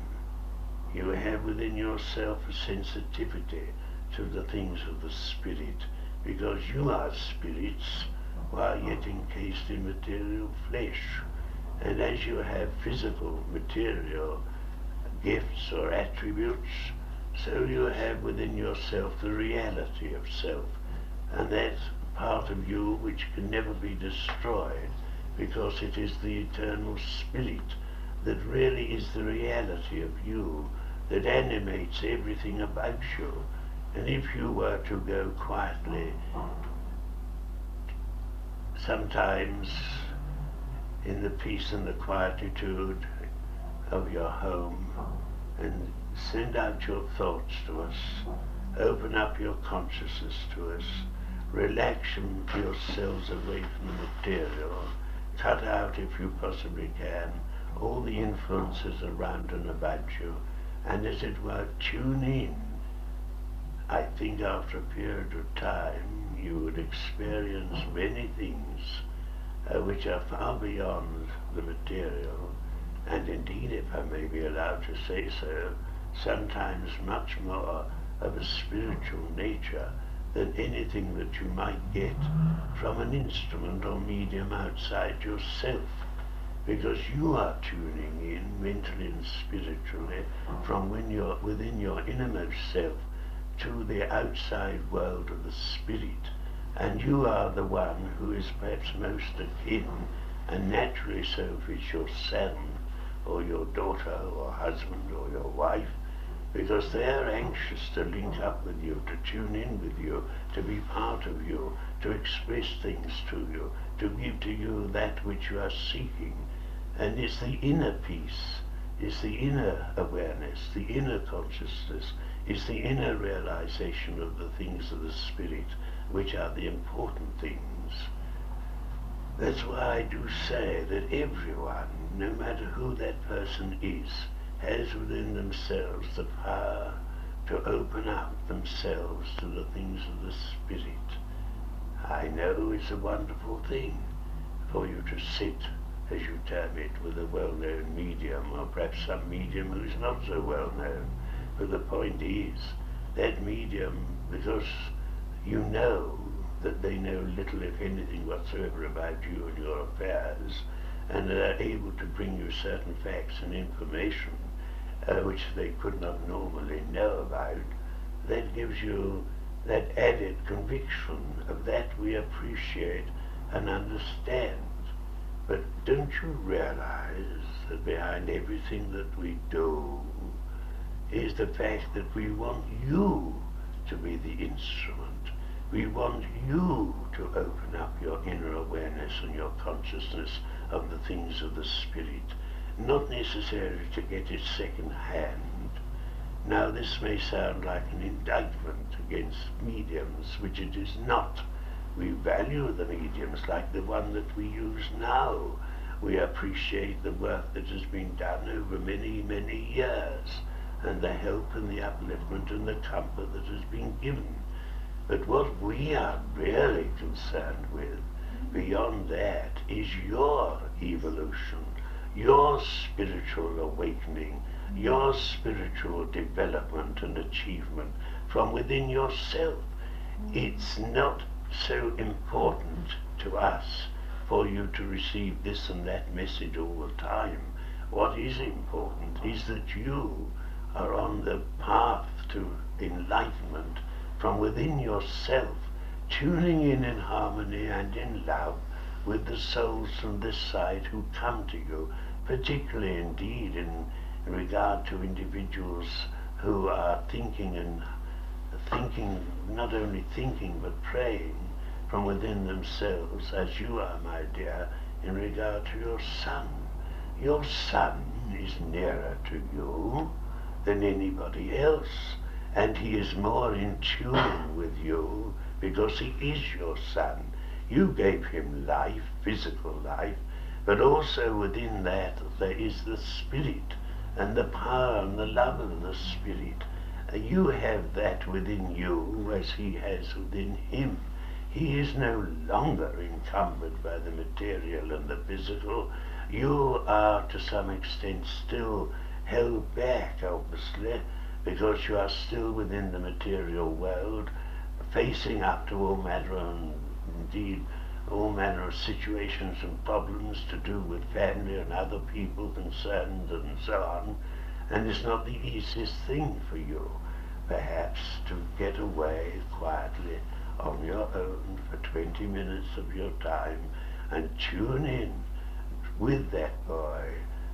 You have within yourself a sensitivity to the things of the spirit, because you are spirits while yet encased in material flesh. And as you have physical, material gifts or attributes, so you have within yourself the reality of self, and that part of you which can never be destroyed, because it is the eternal spirit that really is the reality of you, that animates everything about you. And if you were to go quietly, sometimes in the peace and the quietude of your home, and send out your thoughts to us, open up your consciousness to us, relax yourselves away from the material, cut out, if you possibly can, all the influences around and about you, and as it were, tune in. I think after a period of time you would experience many things which are far beyond the material, and indeed, if I may be allowed to say so, sometimes much more of a spiritual nature than anything that you might get from an instrument or medium outside yourself, because you are tuning in mentally and spiritually from within your innermost self to the outside world of the spirit, and you are the one who is perhaps most akin, and naturally so, if it's your son or your daughter or husband or your wife, because they are anxious to link up with you, to tune in with you, to be part of you, to express things to you, to give to you that which you are seeking. And it's the inner peace, it's the inner awareness, the inner consciousness, it's the inner realization of the things of the spirit which are the important things. That's why I do say that everyone, no matter who that person is, has within themselves the power to open up themselves to the things of the spirit. I know it's a wonderful thing for you to sit, as you term it, with a well-known medium, or perhaps some medium who's not so well-known. But the point is, that medium, because you know that they know little, if anything, whatsoever about you and your affairs, and are able to bring you certain facts and information which they could not normally know about, that gives you that added conviction of that we appreciate and understand. But don't you realize that behind everything that we do is the fact that we want you to be the instrument. We want you to open up your inner awareness and your consciousness of the things of the spirit, not necessarily to get it second hand. Now this may sound like an indictment against mediums, which it is not. We value the mediums like the one that we use now. We appreciate the work that has been done over many, many years, and the help and the upliftment and the comfort that has been given. But what we are really concerned with, beyond that, is your evolution, your spiritual awakening, your spiritual development and achievement from within yourself. It's not so important to us for you to receive this and that message all the time. What is important is that you are on the path to enlightenment from within yourself, tuning in harmony and in love with the souls from this side who come to you, particularly indeed in regard to individuals who are thinking, not only thinking but praying from within themselves, as you are, my dear, in regard to your son. Your son is nearer to you than anybody else, and he is more in tune with you because he is your son. You gave him life, physical life, but also within that there is the spirit and the power and the love of the spirit. You have that within you as he has within him. He is no longer encumbered by the material and the physical. You are to some extent still held back, obviously, because you are still within the material world, facing up to all manner and indeed all manner of situations and problems to do with family and other people concerned and so on, and it's not the easiest thing for you perhaps to get away quietly on your own for 20 minutes of your time and tune in with that boy,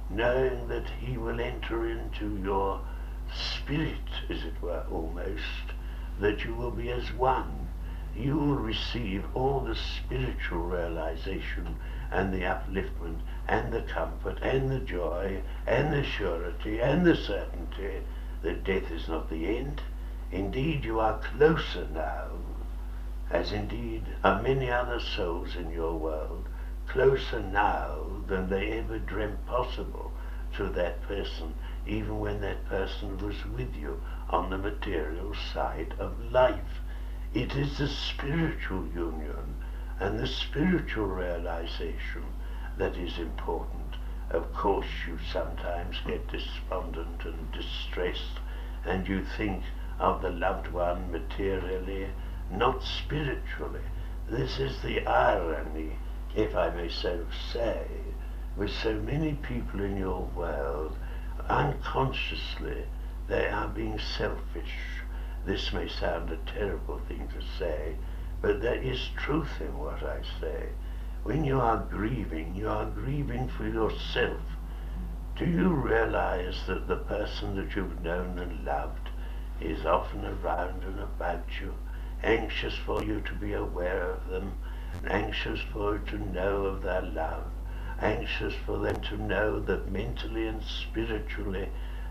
knowing that he will enter into your spirit, as it were, almost, that you will be as one. You will receive all the spiritual realization and the upliftment and the comfort and the joy and the surety and the certainty that death is not the end. Indeed, you are closer now, as indeed are many other souls in your world, closer now than they ever dreamt possible to that person, even when that person was with you on the material side of life. It is the spiritual union and the spiritual realization that is important. Of course, you sometimes get despondent and distressed, and you think of the loved one materially, not spiritually. This is the irony, if I may so say, with so many people in your world. Unconsciously, they are being selfish. This may sound a terrible thing to say, but there is truth in what I say. When you are grieving for yourself. Do you realize that the person that you've known and loved is often around and about you, anxious for you to be aware of them, anxious for you to know of their love, anxious for them to know that mentally and spiritually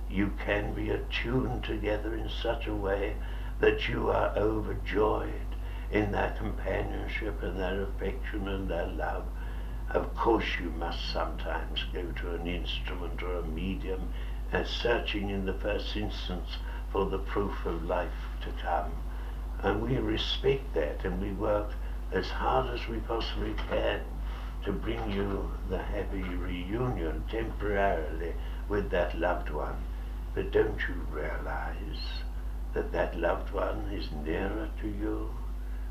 you can be attuned together in such a way that you are overjoyed in their companionship and their affection and their love? Of course you must sometimes go to an instrument or a medium and searching in the first instance for the proof of life to come. And we respect that, and we work as hard as we possibly can to bring you the happy reunion temporarily with that loved one. But don't you realize that that loved one is nearer to you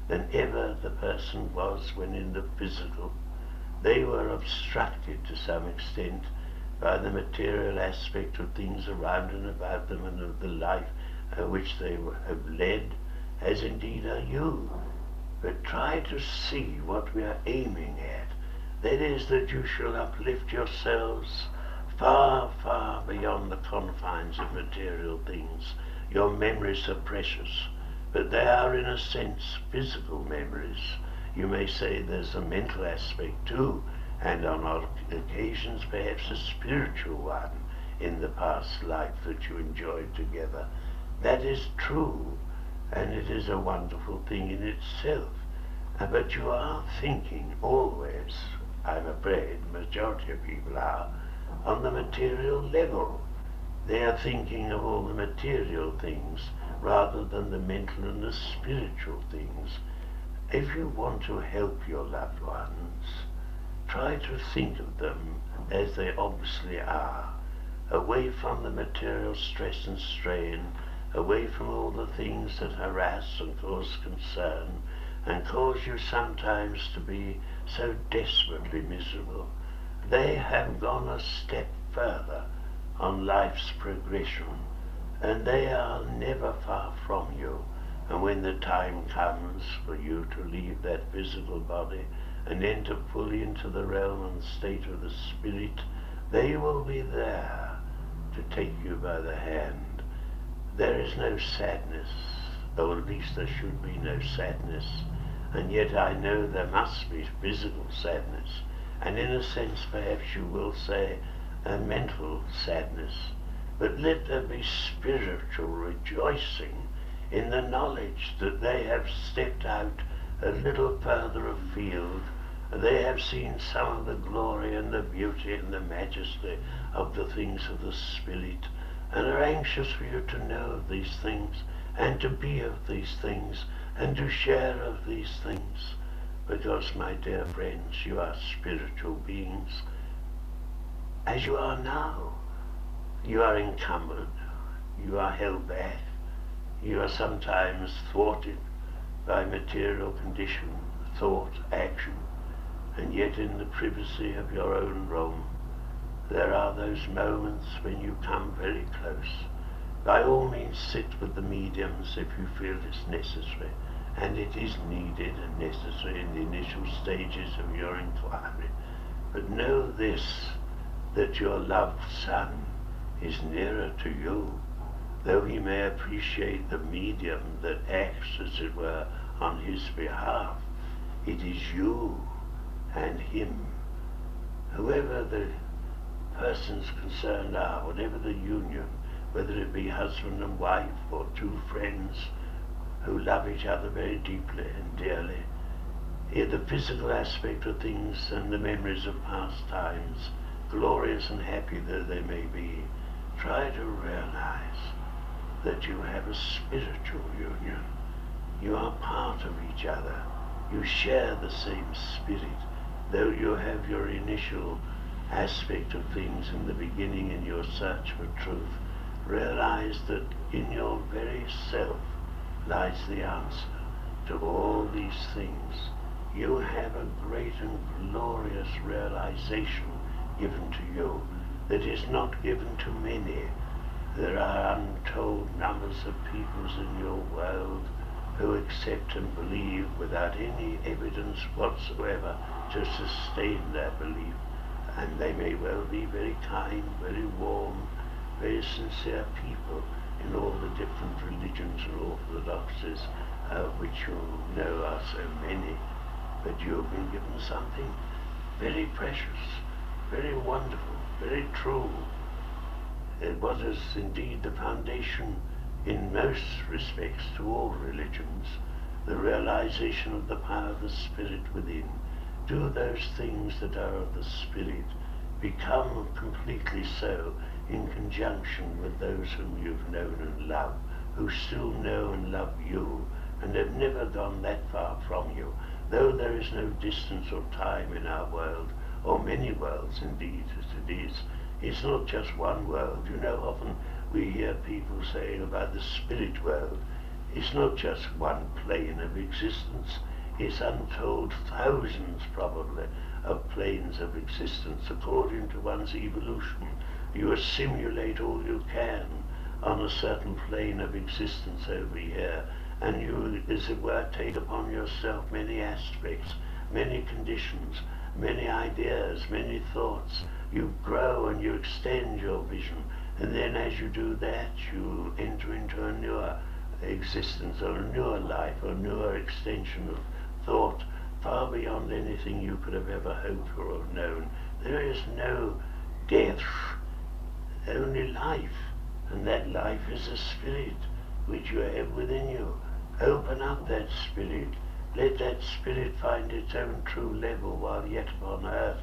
than ever the person was when in the physical? They were obstructed to some extent by the material aspect of things around and about them and of the life which they have led, as indeed are you. But try to see what we are aiming at. That is, that you shall uplift yourselves far, far beyond the confines of material things. Your memories are precious, but they are in a sense physical memories. You may say there's a mental aspect too, and on odd occasions perhaps a spiritual one in the past life that you enjoyed together. That is true, and it is a wonderful thing in itself. But you are thinking always, I'm afraid the majority of people are, on the material level. They are thinking of all the material things rather than the mental and the spiritual things. If you want to help your loved ones, try to think of them as they obviously are, away from the material stress and strain, away from all the things that harass and cause concern and cause you sometimes to be so desperately miserable. They have gone a step further on life's progression, and they are never far from you. And when the time comes for you to leave that physical body and enter fully into the realm and state of the spirit, they will be there to take you by the hand. There is no sadness, or at least there should be no sadness, and yet I know there must be physical sadness, and in a sense perhaps you will say a mental sadness, but let there be spiritual rejoicing in the knowledge that they have stepped out a little further afield. They have seen some of the glory and the beauty and the majesty of the things of the Spirit, and are anxious for you to know of these things, and to be of these things, and to share of these things. Because, my dear friends, you are spiritual beings, as you are now. You are encumbered. You are held back. You are sometimes thwarted by material condition, thought, action, and yet in the privacy of your own room, there are those moments when you come very close. By all means sit with the mediums if you feel it's necessary, and it is needed and necessary in the initial stages of your inquiry. But know this, that your loved son is nearer to you, though he may appreciate the medium that acts, as it were, on his behalf. It is you and him. Whoever the persons concerned are, whatever the union, whether it be husband and wife or two friends who love each other very deeply and dearly, the physical aspect of things and the memories of past times, glorious and happy though they may be, try to realize that you have a spiritual union. You are part of each other. You share the same spirit, though you have your initial aspect of things in the beginning in your search for truth. Realize that in your very self lies the answer to all these things. You have a great and glorious realization given to you that is not given to many. There are untold numbers of peoples in your world who accept and believe without any evidence whatsoever to sustain their belief. And they may well be very kind, very warm, very sincere people in all the different religions and orthodoxies, which you know are so many. But you have been given something very precious, very wonderful, very true. What is indeed the foundation in most respects to all religions, the realization of the power of the Spirit within. Do those things that are of the Spirit. Become completely so in conjunction with those whom you've known and loved, who still know and love you, and have never gone that far from you. Though there is no distance or time in our world, or many worlds indeed as it is, it's not just one world. You know, often we hear people saying about the spirit world, it's not just one plane of existence, it's untold thousands probably of planes of existence according to one's evolution. You assimilate all you can on a certain plane of existence over here, and you, as it were, take upon yourself many aspects, many conditions, many ideas, many thoughts. You grow and you extend your vision, and then as you do that, you enter into a newer existence or a newer life or a newer extension of thought far beyond anything you could have ever hoped for or known. There is no death, only life, and that life is a spirit which you have within you. Open up that spirit. Let that spirit find its own true level while yet upon earth,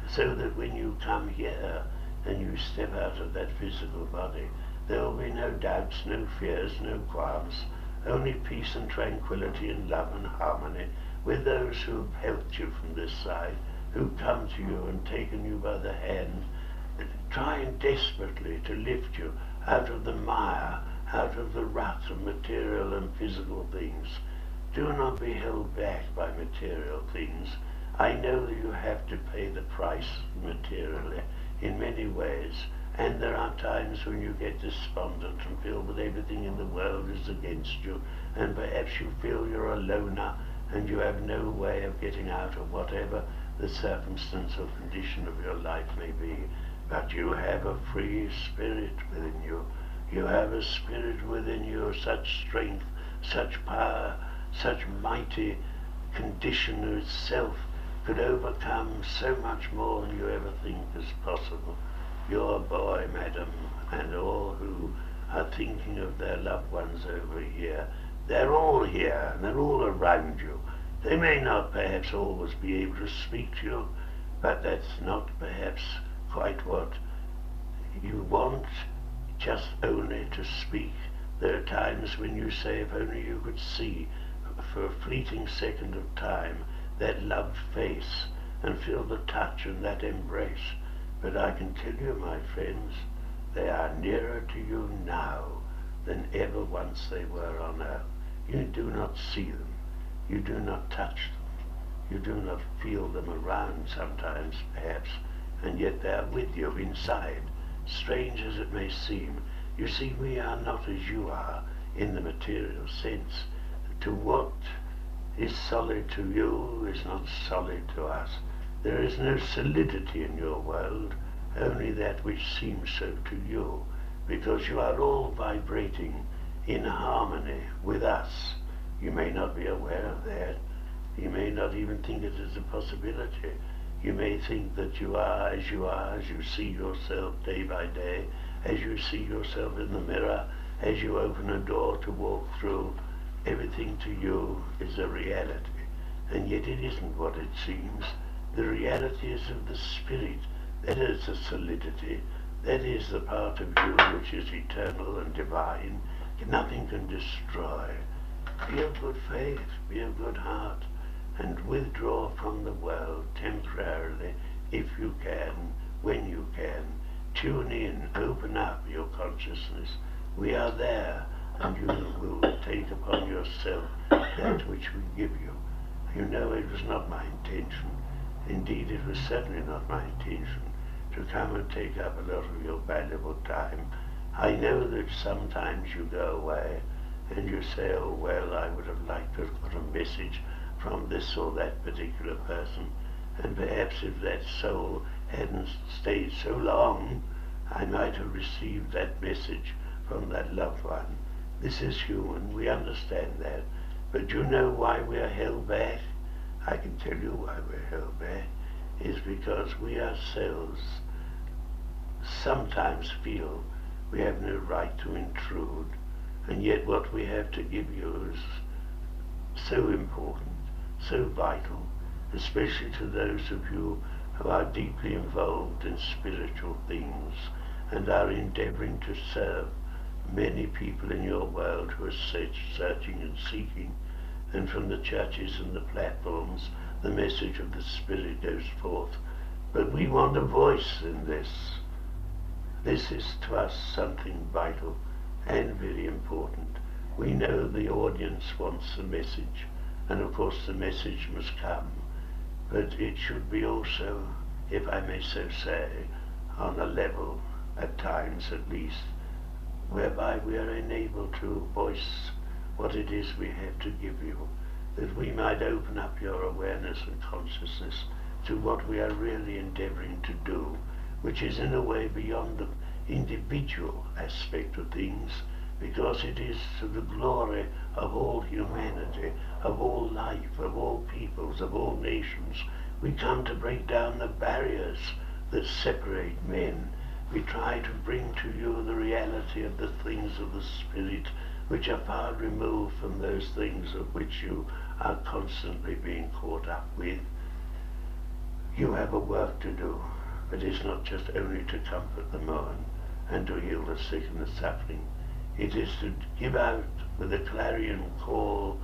so that when you come here and you step out of that physical body, there will be no doubts, no fears, no qualms, only peace and tranquility and love and harmony with those who have helped you from this side, who come to you and taken you by the hand, trying desperately to lift you out of the mire, out of the rut of material and physical things. Do not be held back by material things. I know that you have to pay the price materially in many ways, and there are times when you get despondent and feel that everything in the world is against you, and perhaps you feel you're a loner and you have no way of getting out of whatever the circumstance or condition of your life may be. But you have a free spirit within you. You have a spirit within you of such strength, such power, such mighty condition of itself could overcome so much more than you ever think is possible. Your boy, madam, and all who are thinking of their loved ones over here, they're all here, and they're all around you. They may not perhaps always be able to speak to you, but that's not perhaps quite what you want, just only to speak. There are times when you say, if only you could see for a fleeting second of time that loved face and feel the touch and that embrace. But I can tell you, my friends, they are nearer to you now than ever once they were on earth. You do not see them. You do not touch them. You do not feel them around sometimes, perhaps, and yet they are with you inside, strange as it may seem. You see, we are not as you are in the material sense. To what is solid to you is not solid to us. There is no solidity in your world, only that which seems so to you, because you are all vibrating in harmony with us. You may not be aware of that. You may not even think it is a possibility. You may think that you are, as you see yourself day by day, as you see yourself in the mirror, as you open a door to walk through. Everything to you is a reality, and yet it isn't what it seems. The reality is of the spirit. That is the solidity. That is the part of you which is eternal and divine. Nothing can destroy. Be of good faith, be of good heart, and withdraw from the world temporarily, if you can, when you can. Tune in, open up your consciousness. We are there, and you will take upon yourself that which we give you. You know, it was not my intention. Indeed, it was certainly not my intention to come and take up a lot of your valuable time. I know that sometimes you go away and you say, oh well, I would have liked to have got a message from this or that particular person, and perhaps if that soul hadn't stayed so long, I might have received that message from that loved one. This is human, we understand that, but you know why we are held back? I can tell you why we're held back. Is because we ourselves sometimes feel we have no right to intrude, and yet what we have to give you is so important, so vital, especially to those of you who are deeply involved in spiritual things and are endeavoring to serve many people in your world who are searching and seeking. And from the churches and the platforms, the message of the Spirit goes forth. But we want a voice in this. This is to us something vital and very important. We know the audience wants a message, and of course the message must come, but it should be also, if I may so say, on a level, at times at least, whereby we are enabled to voice what it is we have to give you, that we might open up your awareness and consciousness to what we are really endeavoring to do, which is in a way beyond the individual aspect of things, because it is to the glory of all humanity, of all life, of all peoples, of all nations. We come to break down the barriers that separate men. We try to bring to you the reality of the things of the Spirit, which are far removed from those things of which you are constantly being caught up with. You have a work to do, but it's not just only to comfort the mourn and to heal the sick and the suffering. It is to give out with a clarion call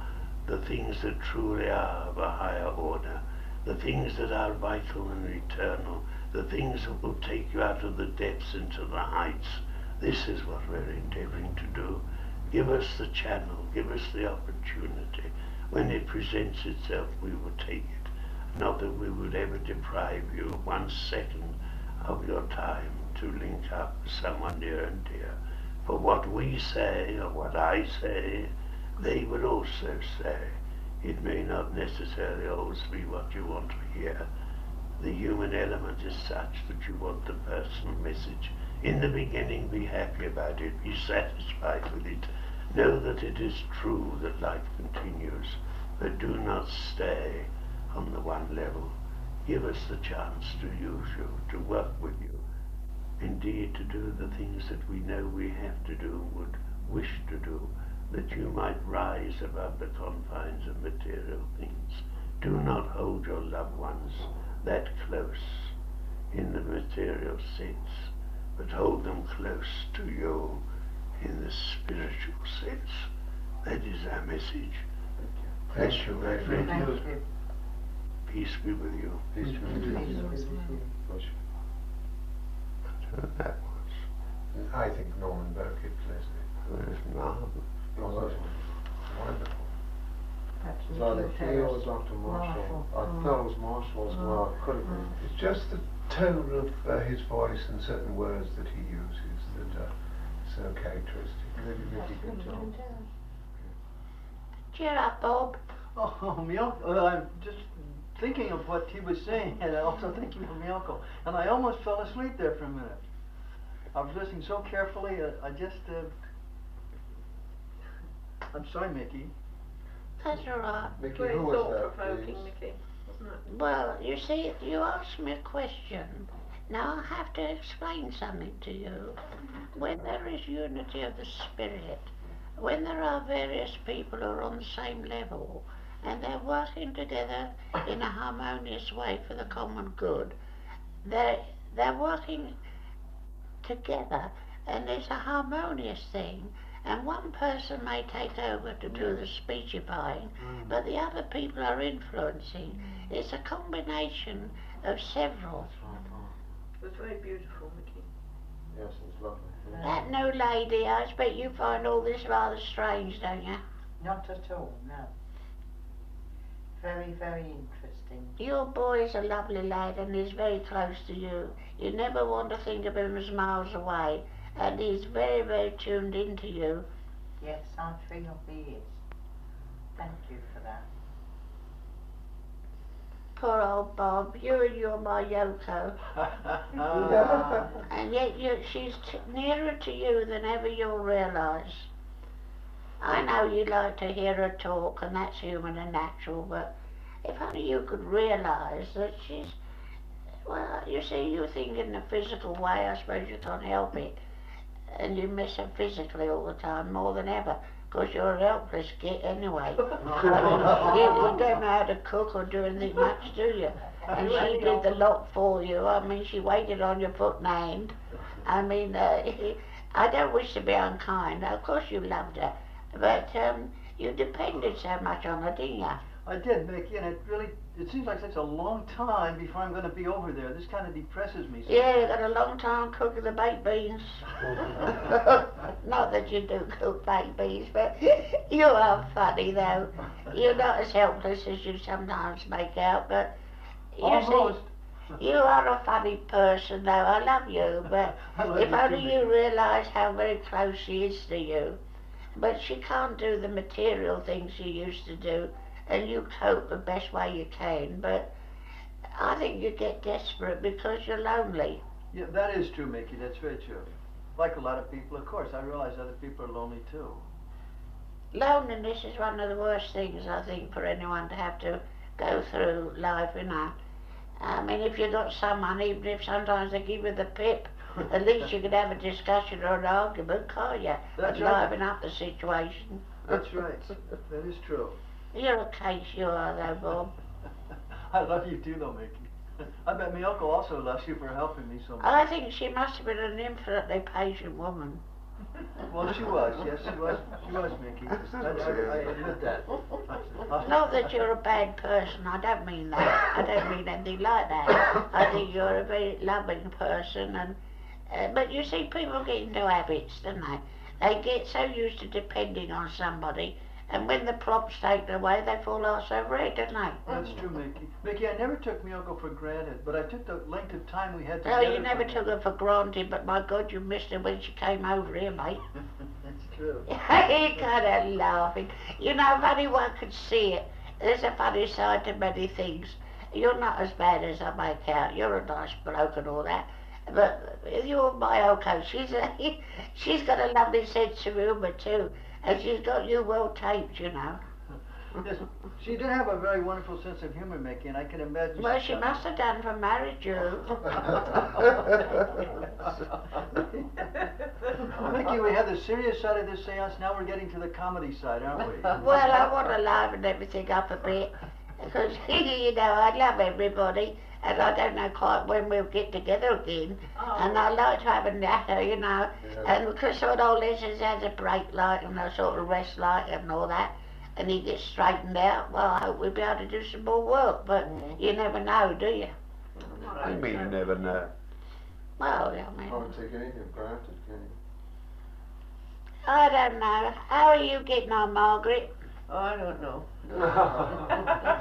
the things that truly are of a higher order, the things that are vital and eternal, the things that will take you out of the depths into the heights. This is what we're endeavoring to do. Give us the channel, give us the opportunity. When it presents itself, we will take it. Not that we would ever deprive you of 1 second of your time to link up with someone near and dear. For what we say, or what I say, they will also say. It may not necessarily always be what you want to hear. The human element is such that you want the personal message. In the beginning, be happy about it, be satisfied with it. Know that it is true that life continues, but do not stay on the one level. Give us the chance to use you, to work with you. Indeed, to do the things that we know we have to do, would wish to do, that you might rise above the confines of material things. Do not hold your loved ones that close in the material sense, but hold them close to you in the spiritual sense. That is our message. Thank you very friend. much. Thank you. Peace be with you. Peace be with you. That was. I think Norman Birkett, Leslie. It's marvellous. Oh, that's wonderful. Perhaps It's Nicky either will he tell or us. Dr. Marshall. I Mm. thought it was Marshall as well. Could have been. It's just the tone of his voice and certain words that he uses that are so characteristic. Maybe Mickey Perhaps can Nicky tell. can tell us. Cheer up, Bob. Oh, my uncle, I'm just thinking of what he was saying, and also thinking of my uncle, and I almost fell asleep there for a minute. I was listening so carefully, I just, I'm sorry, Mickey. That's all right. Mickey, Very who was that, thought-provoking, please? Mickey, wasn't it? Well, you see, you asked me a question. Now I have to explain something to you. When there is unity of the spirit, when there are various people who are on the same level, and they're working together in a harmonious way for the common good, they're working together, and it's a harmonious thing, and one person may take over to do the speechifying, but the other people are influencing. It's a combination of several. It was very beautiful, Mickey. Yes, it's lovely. Yeah. That new lady, I expect you find all this rather strange, don't you? Not at all, no. Very, very interesting. Your boy is a lovely lad and he's very close to you. You never want to think of him as miles away, and he's very, very tuned into you. Yes, I feel he is. Thank you for that. Poor old Bob, you're my Yoko, and yet she's nearer to you than ever you'll realise. I know you like to hear her talk, and that's human and natural, but if only you could realise that she's, well, you see, you think in a physical way, I suppose you can't help it, and you miss her physically all the time, more than ever, because you're a helpless git anyway. You don't know how to cook or do anything much, do you? And she did the lot for you. I mean, she waited on your foot and hand. I mean, I don't wish to be unkind. Of course you loved her, but you depended so much on her, didn't you? I did, Mickey, and it seems like such a long time before I'm going to be over there. This kind of depresses me. Yeah, you got a long time cooking the baked beans. Not that you do cook baked beans, but you are funny though. You're not as helpless as you sometimes make out, but you Almost. see, you are a funny person though. I love you, but I love if you only too, you Mickey. realise how very close she is to you. But she can't do the material things she used to do, and you cope the best way you can, but I think you get desperate because you're lonely. Yeah, that is true, Mickey. That's very true. Like a lot of people, of course, I realize other people are lonely too. Loneliness is one of the worst things, I think, for anyone to have to go through life, you know. I mean, if you've got someone, even if sometimes they give you the pip, at least you could have a discussion or an argument, can't you? That's and right. liven up the situation. That's right. That is true. You're a case, you are, though, Bob. I love you too, though, Mickey. I bet my uncle also loves you for helping me so much. I think she must have been an infinitely patient woman. Well, she was. Yes, she was. She was, Mickey. I admit that. Not that you're a bad person, I don't mean that. I don't mean anything like that. I think you're a very loving person, and but you see, people get into habits, don't they? They get so used to depending on somebody, and when the prop's taken away, they fall arse over it, don't they? That's true, Mickey. Mickey, I never took my uncle for granted, but I took the length of time we had No, together. you never for took her for granted, but my God, you missed her when she came over here, mate. That's true. He kind of laughing. You know, if anyone could see it, there's a funny side to many things. You're not as bad as I make out. You're a nice bloke and all that. But you're my Oko. She's got a lovely sense of humour too. And she's got you well taped, you know. Yes, she did have a very wonderful sense of humor, Mickey, and I can imagine. Well, she must have done for marriage, you. Mickey, we had the serious side of this seance, now we're getting to the comedy side, aren't we? Well, I want to liven everything up a bit. Because, you know, I love everybody. And I don't know quite when we'll get together again. And I like to have a natter, you know. And because sort of old Liz has a break like and a sort of rest like and all that, and he gets straightened out, well, I hope we'll be able to do some more work. But you never know, do you? I mean, you never know. Well, I mean, Can't take anything for granted, can I don't know. How are you getting on, Margaret? Oh, I don't know.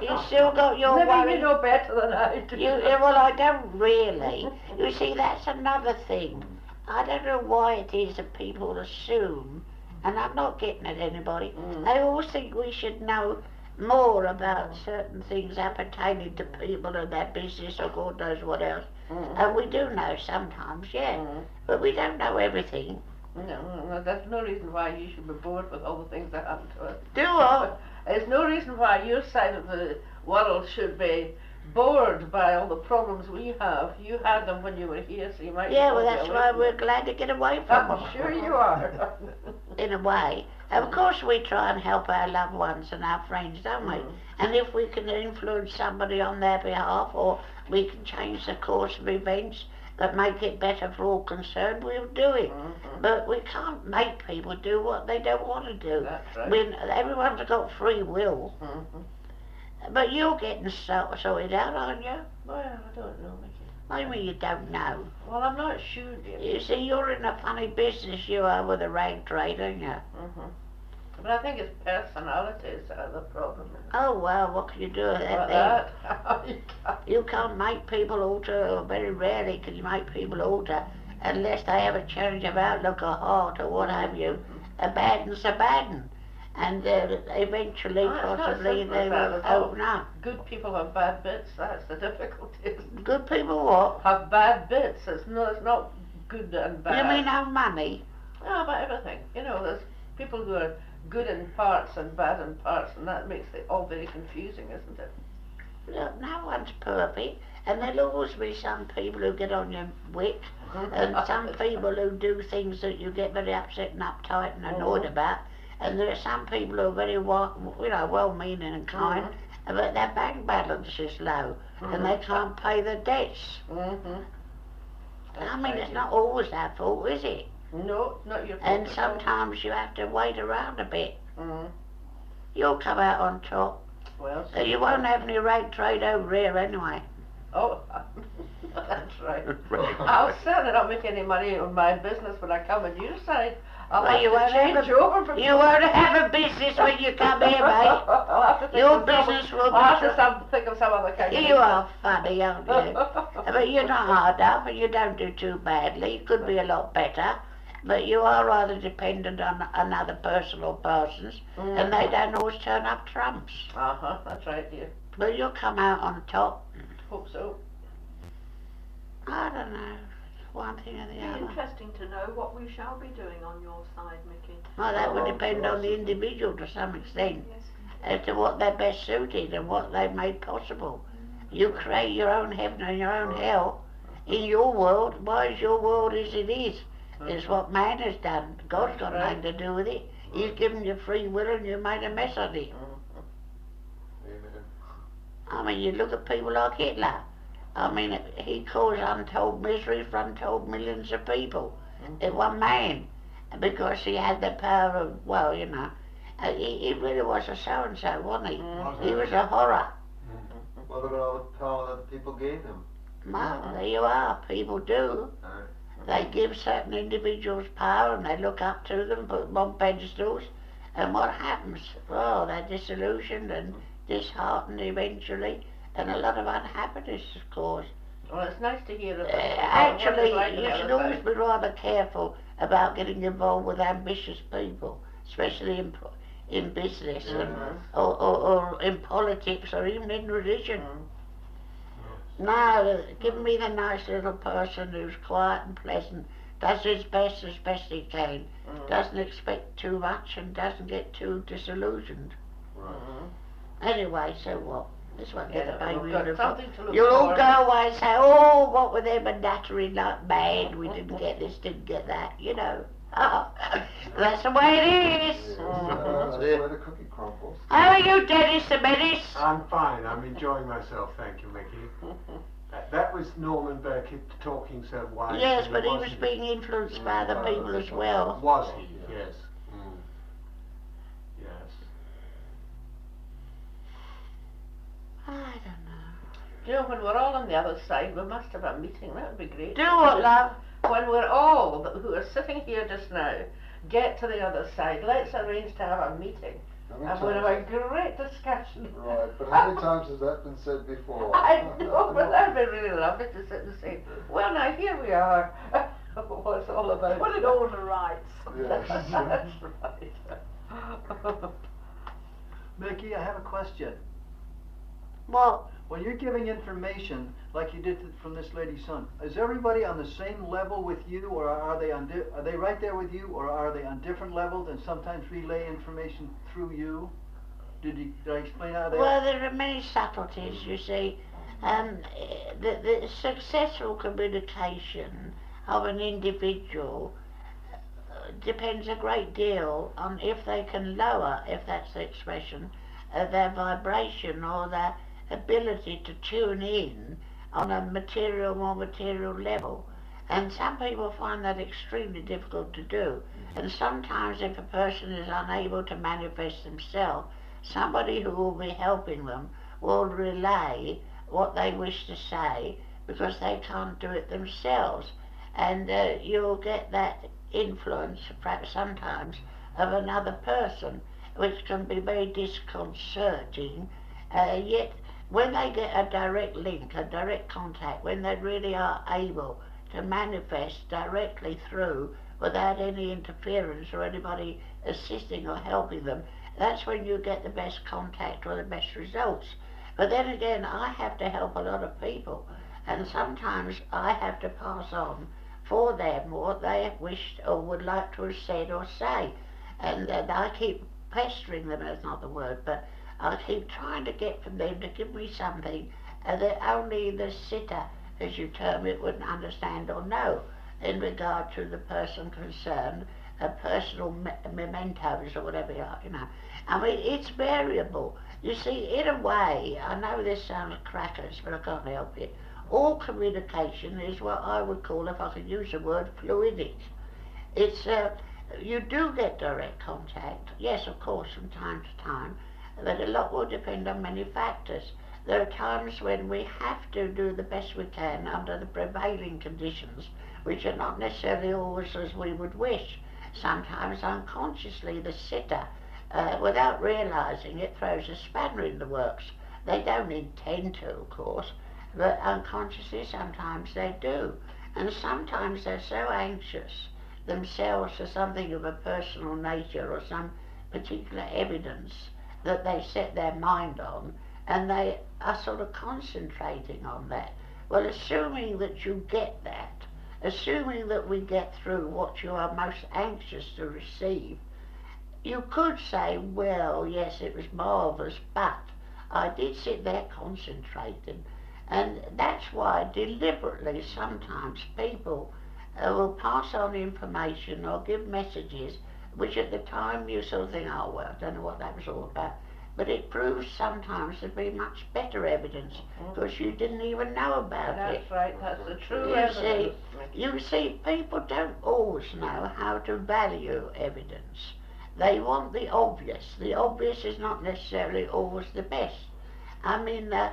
You still got your Maybe worry? you know better than I do. Well, I don't really. You see, that's another thing. I don't know why it is that people assume, and I'm not getting at anybody, they always think we should know more about certain things appertaining to people and their business or God knows what else. And we do know sometimes, yeah. But we don't know everything. No, that's no reason why you should be bored with all the things that happen to us. Do I? There's no reason why your side of the world should be bored by all the problems we have. You had them when you were here, so you might. Yeah, well, that's why we're glad to get away from them. I'm sure you are. In a way. Of course we try and help our loved ones and our friends, don't we? And if we can influence somebody on their behalf, or we can change the course of events that make it better for all concerned, we'll do it. But we can't make people do what they don't want to do. That's right. Everyone's got free will. But you're getting sorted out, aren't you? Well, I don't know, Mickey. I mean, you don't know. Well, I'm not sure, dear. You see, you're in a funny business, you are, with a rag trade, aren't you? But I think it's personalities that are the problem. Oh, well, what can you do with that then? You can't make people alter, or very rarely can you make people alter, unless they have a change of outlook or heart or what have you. A bad one's a bad one. And eventually, possibly, they will open up. Good people have bad bits, that's the difficulty. Good people what? Have bad bits, it's not good and bad. You mean have money? No, about everything. You know, there's people who are good in parts and bad in parts, and that makes it all very confusing, isn't it? Look, no one's perfect, and there'll always be some people who get on your wick, and some people who do things that you get very upset and uptight and annoyed about, and there are some people who are very well-meaning and kind, but their bank balance is low, and they can't pay their debts. I mean, it's not always their fault, is it? No, not your fault. And sometimes you have to wait around a bit. You'll come out on top. Well, So you won't have any rag trade over here anyway. Oh, that's right. I'll certainly not make any money on my business when I come on your side. I'll Well, have you to won't change have over from You won't have a business when you come here, mate. I'll have to think Your of some- business will I'll be... have to think of some other kind of You are funny, aren't you? But you're not hard up and you don't do too badly. It could be a lot better. But you are rather dependent on another person or persons, and they don't always turn up trumps. That's right, dear. But you'll come out on top. Hope so. I don't know. One thing or the It'd be other. interesting to know what we shall be doing on your side, Mickey. Well, that would depend on the individual to some extent, Yes. as to what they're best suited and what they've made possible. You create your own heaven and your own hell in your world. Why is your world as it is? It's what man has done. God's got nothing to do with it. He's given you free will and you made a mess of it. I mean, you look at people like Hitler. I mean, he caused untold misery for untold millions of people. It one man, because he had the power of, well, you know, he really was a so-and-so, wasn't he? He was a horror. Well, look at all the power that the people gave him. Well, there you are. People do. They give certain individuals power and they look up to them, put them on pedestals, and what happens? Well, they're disillusioned and disheartened eventually, and a lot of unhappiness, of course. Well, it's nice to hear about Actually, what it's like on you the should other always side. be rather careful about getting involved with ambitious people, especially in business or in politics or even in religion. No, give me the nice little person who's quiet and pleasant, does his best as best he can, doesn't expect too much and doesn't get too disillusioned. Anyway, so what? This won't get a we've baby. got something to look You'll all forward go away and say, oh, what were them and nattering like mad, we didn't get this, didn't get that, you know. That's the way it is. That's where the cookie crumbles. How are you, Dennis the Menace? I'm fine. I'm enjoying myself. Thank you, Mickey. That was Norman Birkett talking so wisely. Yes, but he was wasn't being influenced by other people as well. Was he? Yes. Yes. I don't know. You know, when we're all on the other side, we must have a meeting. That would be great. Do what, love? When we're all who are sitting here just now, get to the other side. Let's arrange to have a meeting. And we'll have a great discussion. Right, but how many times has that been said before? I know, but that'd be really lovely to sit and say, well, now here we are. What's it all about? Put it all to rights. Yes. That's right. Mickey, I have a question. Well, When you're giving information like you did from this lady's son, is everybody on the same level with you, or are they are they right there with you, or are they on different levels and sometimes relay information through you? Did I explain how that? well, there are many subtleties, you see. The successful communication of an individual depends a great deal on if they can lower, if that's the expression, their vibration or their ability to tune in on a more material level. And some people find that extremely difficult to do. And sometimes if a person is unable to manifest themselves, somebody who will be helping them will relay what they wish to say because they can't do it themselves. And you'll get that influence, perhaps sometimes, of another person, which can be very disconcerting, yet when they get a direct link, a direct contact, when they really are able to manifest directly through without any interference or anybody assisting or helping them, that's when you get the best contact or the best results. But then again, I have to help a lot of people, and sometimes I have to pass on for them what they have wished or would like to have said or say. And I keep pestering them, that's not the word, but I keep trying to get from them to give me something that only the sitter, as you term it, wouldn't understand or know in regard to the person concerned, personal mementos or whatever you know. I mean, it's variable. You see, in a way, I know this sounds crackers, but I can't help it. All communication is what I would call, if I could use the word, fluidic. It's, you do get direct contact, yes, of course, from time to time, but a lot will depend on many factors. There are times when we have to do the best we can under the prevailing conditions, which are not necessarily always as we would wish. Sometimes unconsciously the sitter, without realising it, throws a spanner in the works. They don't intend to, of course, but unconsciously sometimes they do. And sometimes they're so anxious themselves for something of a personal nature or some particular evidence that they set their mind on, and they are sort of concentrating on that. Well, assuming that you get that, assuming that we get through what you are most anxious to receive, you could say, well, yes, it was marvellous, but I did sit there concentrating. And that's why deliberately sometimes people will pass on information or give messages which at the time you sort of think, oh well, I don't know what that was all about. But it proves sometimes to be much better evidence because you didn't even know about it. That's right, that's the true evidence. You see, people don't always know how to value evidence. They want the obvious. The obvious is not necessarily always the best. I mean, I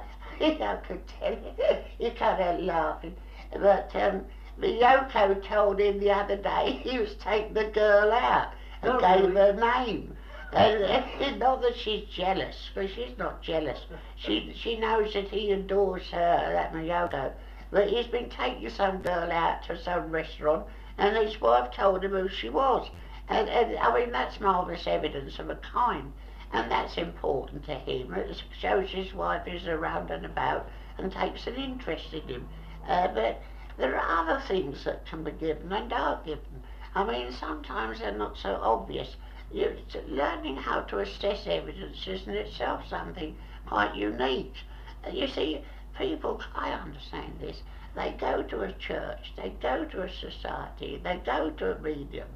could tell you, you can't help laughing, but the Yoko told him the other day he was taking the girl out and gave her name. And not that she's jealous, because she's not jealous. She knows that he adores her, that Miyoko. But he's been taking some girl out to some restaurant, and his wife told him who she was. And I mean, that's marvellous evidence of a kind. And that's important to him. It shows his wife is around and about and takes an interest in him. But there are other things that can be given and are given. I mean, sometimes they're not so obvious. Learning how to assess evidence is in itself something quite unique. You see, people, I understand this, they go to a church, they go to a society, they go to a medium,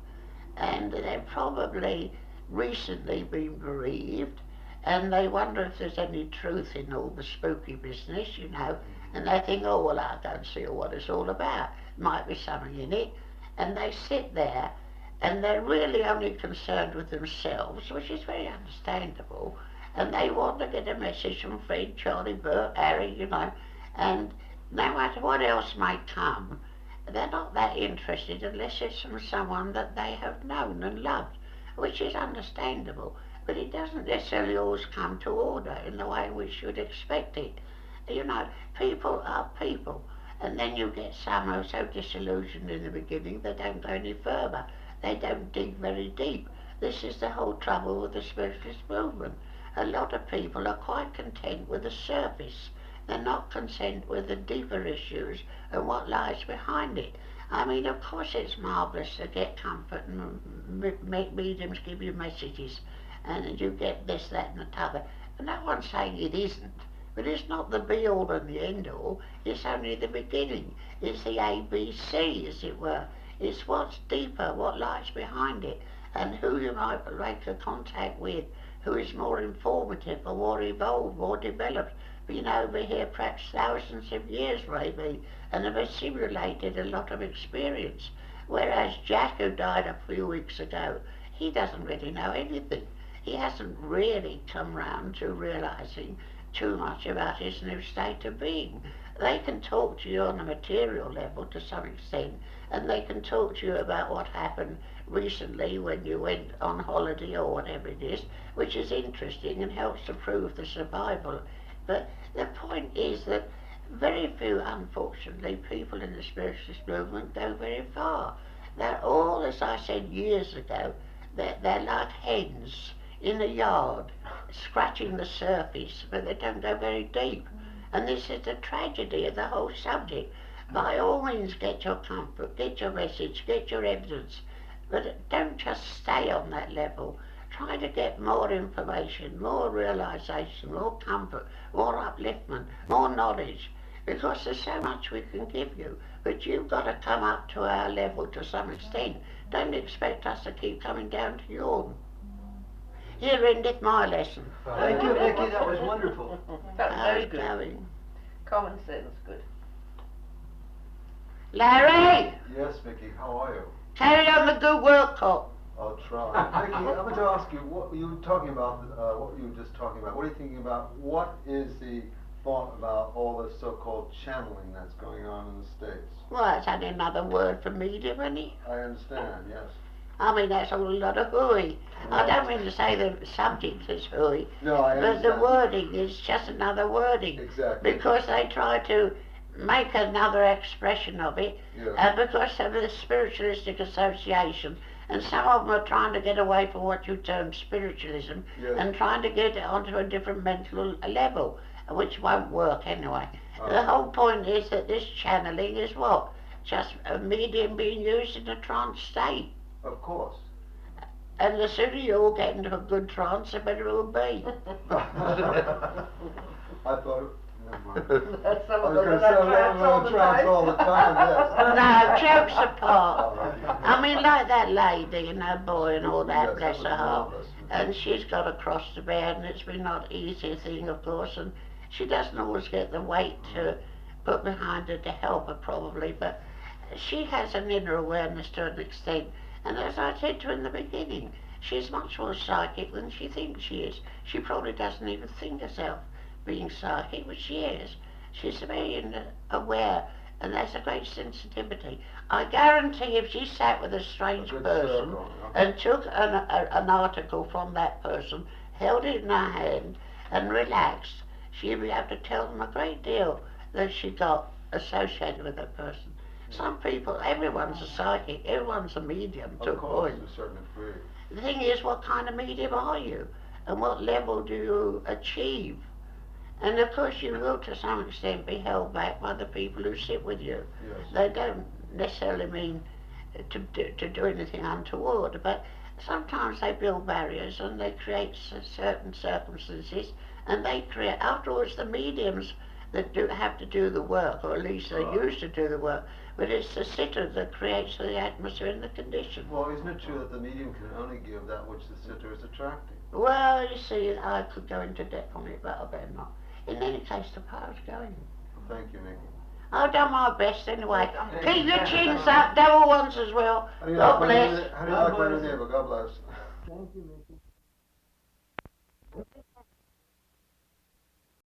and they've probably recently been bereaved, and they wonder if there's any truth in all the spooky business, you know, and they think, oh, well, I'll go and see what it's all about. Might be something in it. And they sit there, and they're really only concerned with themselves, which is very understandable, and they want to get a message from Fred, Charlie, Bert, Harry, you know, and no matter what else might come, they're not that interested unless it's from someone that they have known and loved, which is understandable, but it doesn't necessarily always come to order in the way in which you'd expect it. You know, people are people, and then you get some who are so disillusioned in the beginning they don't go any further. They don't dig very deep. This is the whole trouble with the spiritualist movement. A lot of people are quite content with the surface. They're not content with the deeper issues and what lies behind it. I mean, of course it's marvellous to get comfort and make mediums give you messages and you get this, that and the t'other. And no one's saying it isn't. But it's not the be-all and the end-all. It's only the beginning. It's the ABC, as it were. It's what's deeper, what lies behind it, and who you might make a contact with, who is more informative or more evolved, more developed, been over here perhaps thousands of years maybe, and have assimilated a lot of experience. Whereas Jack, who died a few weeks ago, he doesn't really know anything. He hasn't really come round to realising too much about his new state of being. They can talk to you on a material level to some extent, and they can talk to you about what happened recently when you went on holiday or whatever it is, which is interesting and helps to prove the survival. But the point is that very few, unfortunately, people in the spiritualist movement go very far. They're all, as I said years ago, they're like hens in a yard, scratching the surface, but they don't go very deep. And this is the tragedy of the whole subject. By all means, get your comfort, get your message, get your evidence, but don't just stay on that level. Try to get more information, more realisation, more comfort, more upliftment, more knowledge, because there's so much we can give you, but you've got to come up to our level to some extent. Don't expect us to keep coming down to yours. Here endeth my lesson. Thank you, Vicky, that was wonderful. That's very How's it good. going? Common sense, good. Larry, Yes, Vicky, how are you? carry on the good work, Cop. I'll try. Vicky, I'm going to ask you, what you were talking about, what you were just talking about, what are you thinking about, what is the thought about all this so-called channeling that's going on in the States? Well, that's only another word for medium, isn't it? I understand, yes. I mean, that's all a lot of hooey. I don't mean to say the subject is hooey, No, I but understand. the wording is just another wording. Exactly. Because they try to make another expression of it, Yes. because of the spiritualistic association, and some of them are trying to get away from what you term spiritualism, Yes. and trying to get it onto a different mental level, which won't work anyway. The whole point is that this channeling is what? Just a medium being used in a trance state. Of course. And the sooner you all get into a good trance, the better it will be. I thought, never mind. That's some I of was them going to that say, trance all I'm the trance time. all the time, yes. No, jokes apart. All right. I mean, like that lady and her boy and all that, Yes, bless was her heart. marvellous. And she's got a cross to bear, and it's been not easy thing, of course, and she doesn't always get the weight to put behind her to help her, probably, but she has an inner awareness to an extent, and as I said to her in the beginning, she's much more psychic than she thinks she is. She probably doesn't even think herself being psychic, but she is. She's very aware, and there's a great sensitivity. I guarantee if she sat with a strange A good person circle, and took an article from that person, held it in her hand and relaxed, she'd be able to tell them a great deal that she got associated with that person. Some people, everyone's a psychic, everyone's a medium to a Of course, point. to a certain degree. The thing is, what kind of medium are you? And what level do you achieve? And of course you will to some extent be held back by the people who sit with you. Yes. They don't necessarily mean to do anything untoward, but sometimes they build barriers and they create certain circumstances, and they create, afterwards, the mediums that have to do the work, or at least they used to do the work, but it's the sitter that creates the atmosphere and the condition. Well, isn't it true that the medium can only give that which the sitter is attracting? Well, you see, I could go into depth on it, but I better not. In any case, the power's going. Thank you, Nicky. I've done my best anyway. Keep your chins up, double ones as well. How do you God like bless. my new neighbor? God bless. Thank you, Mickey.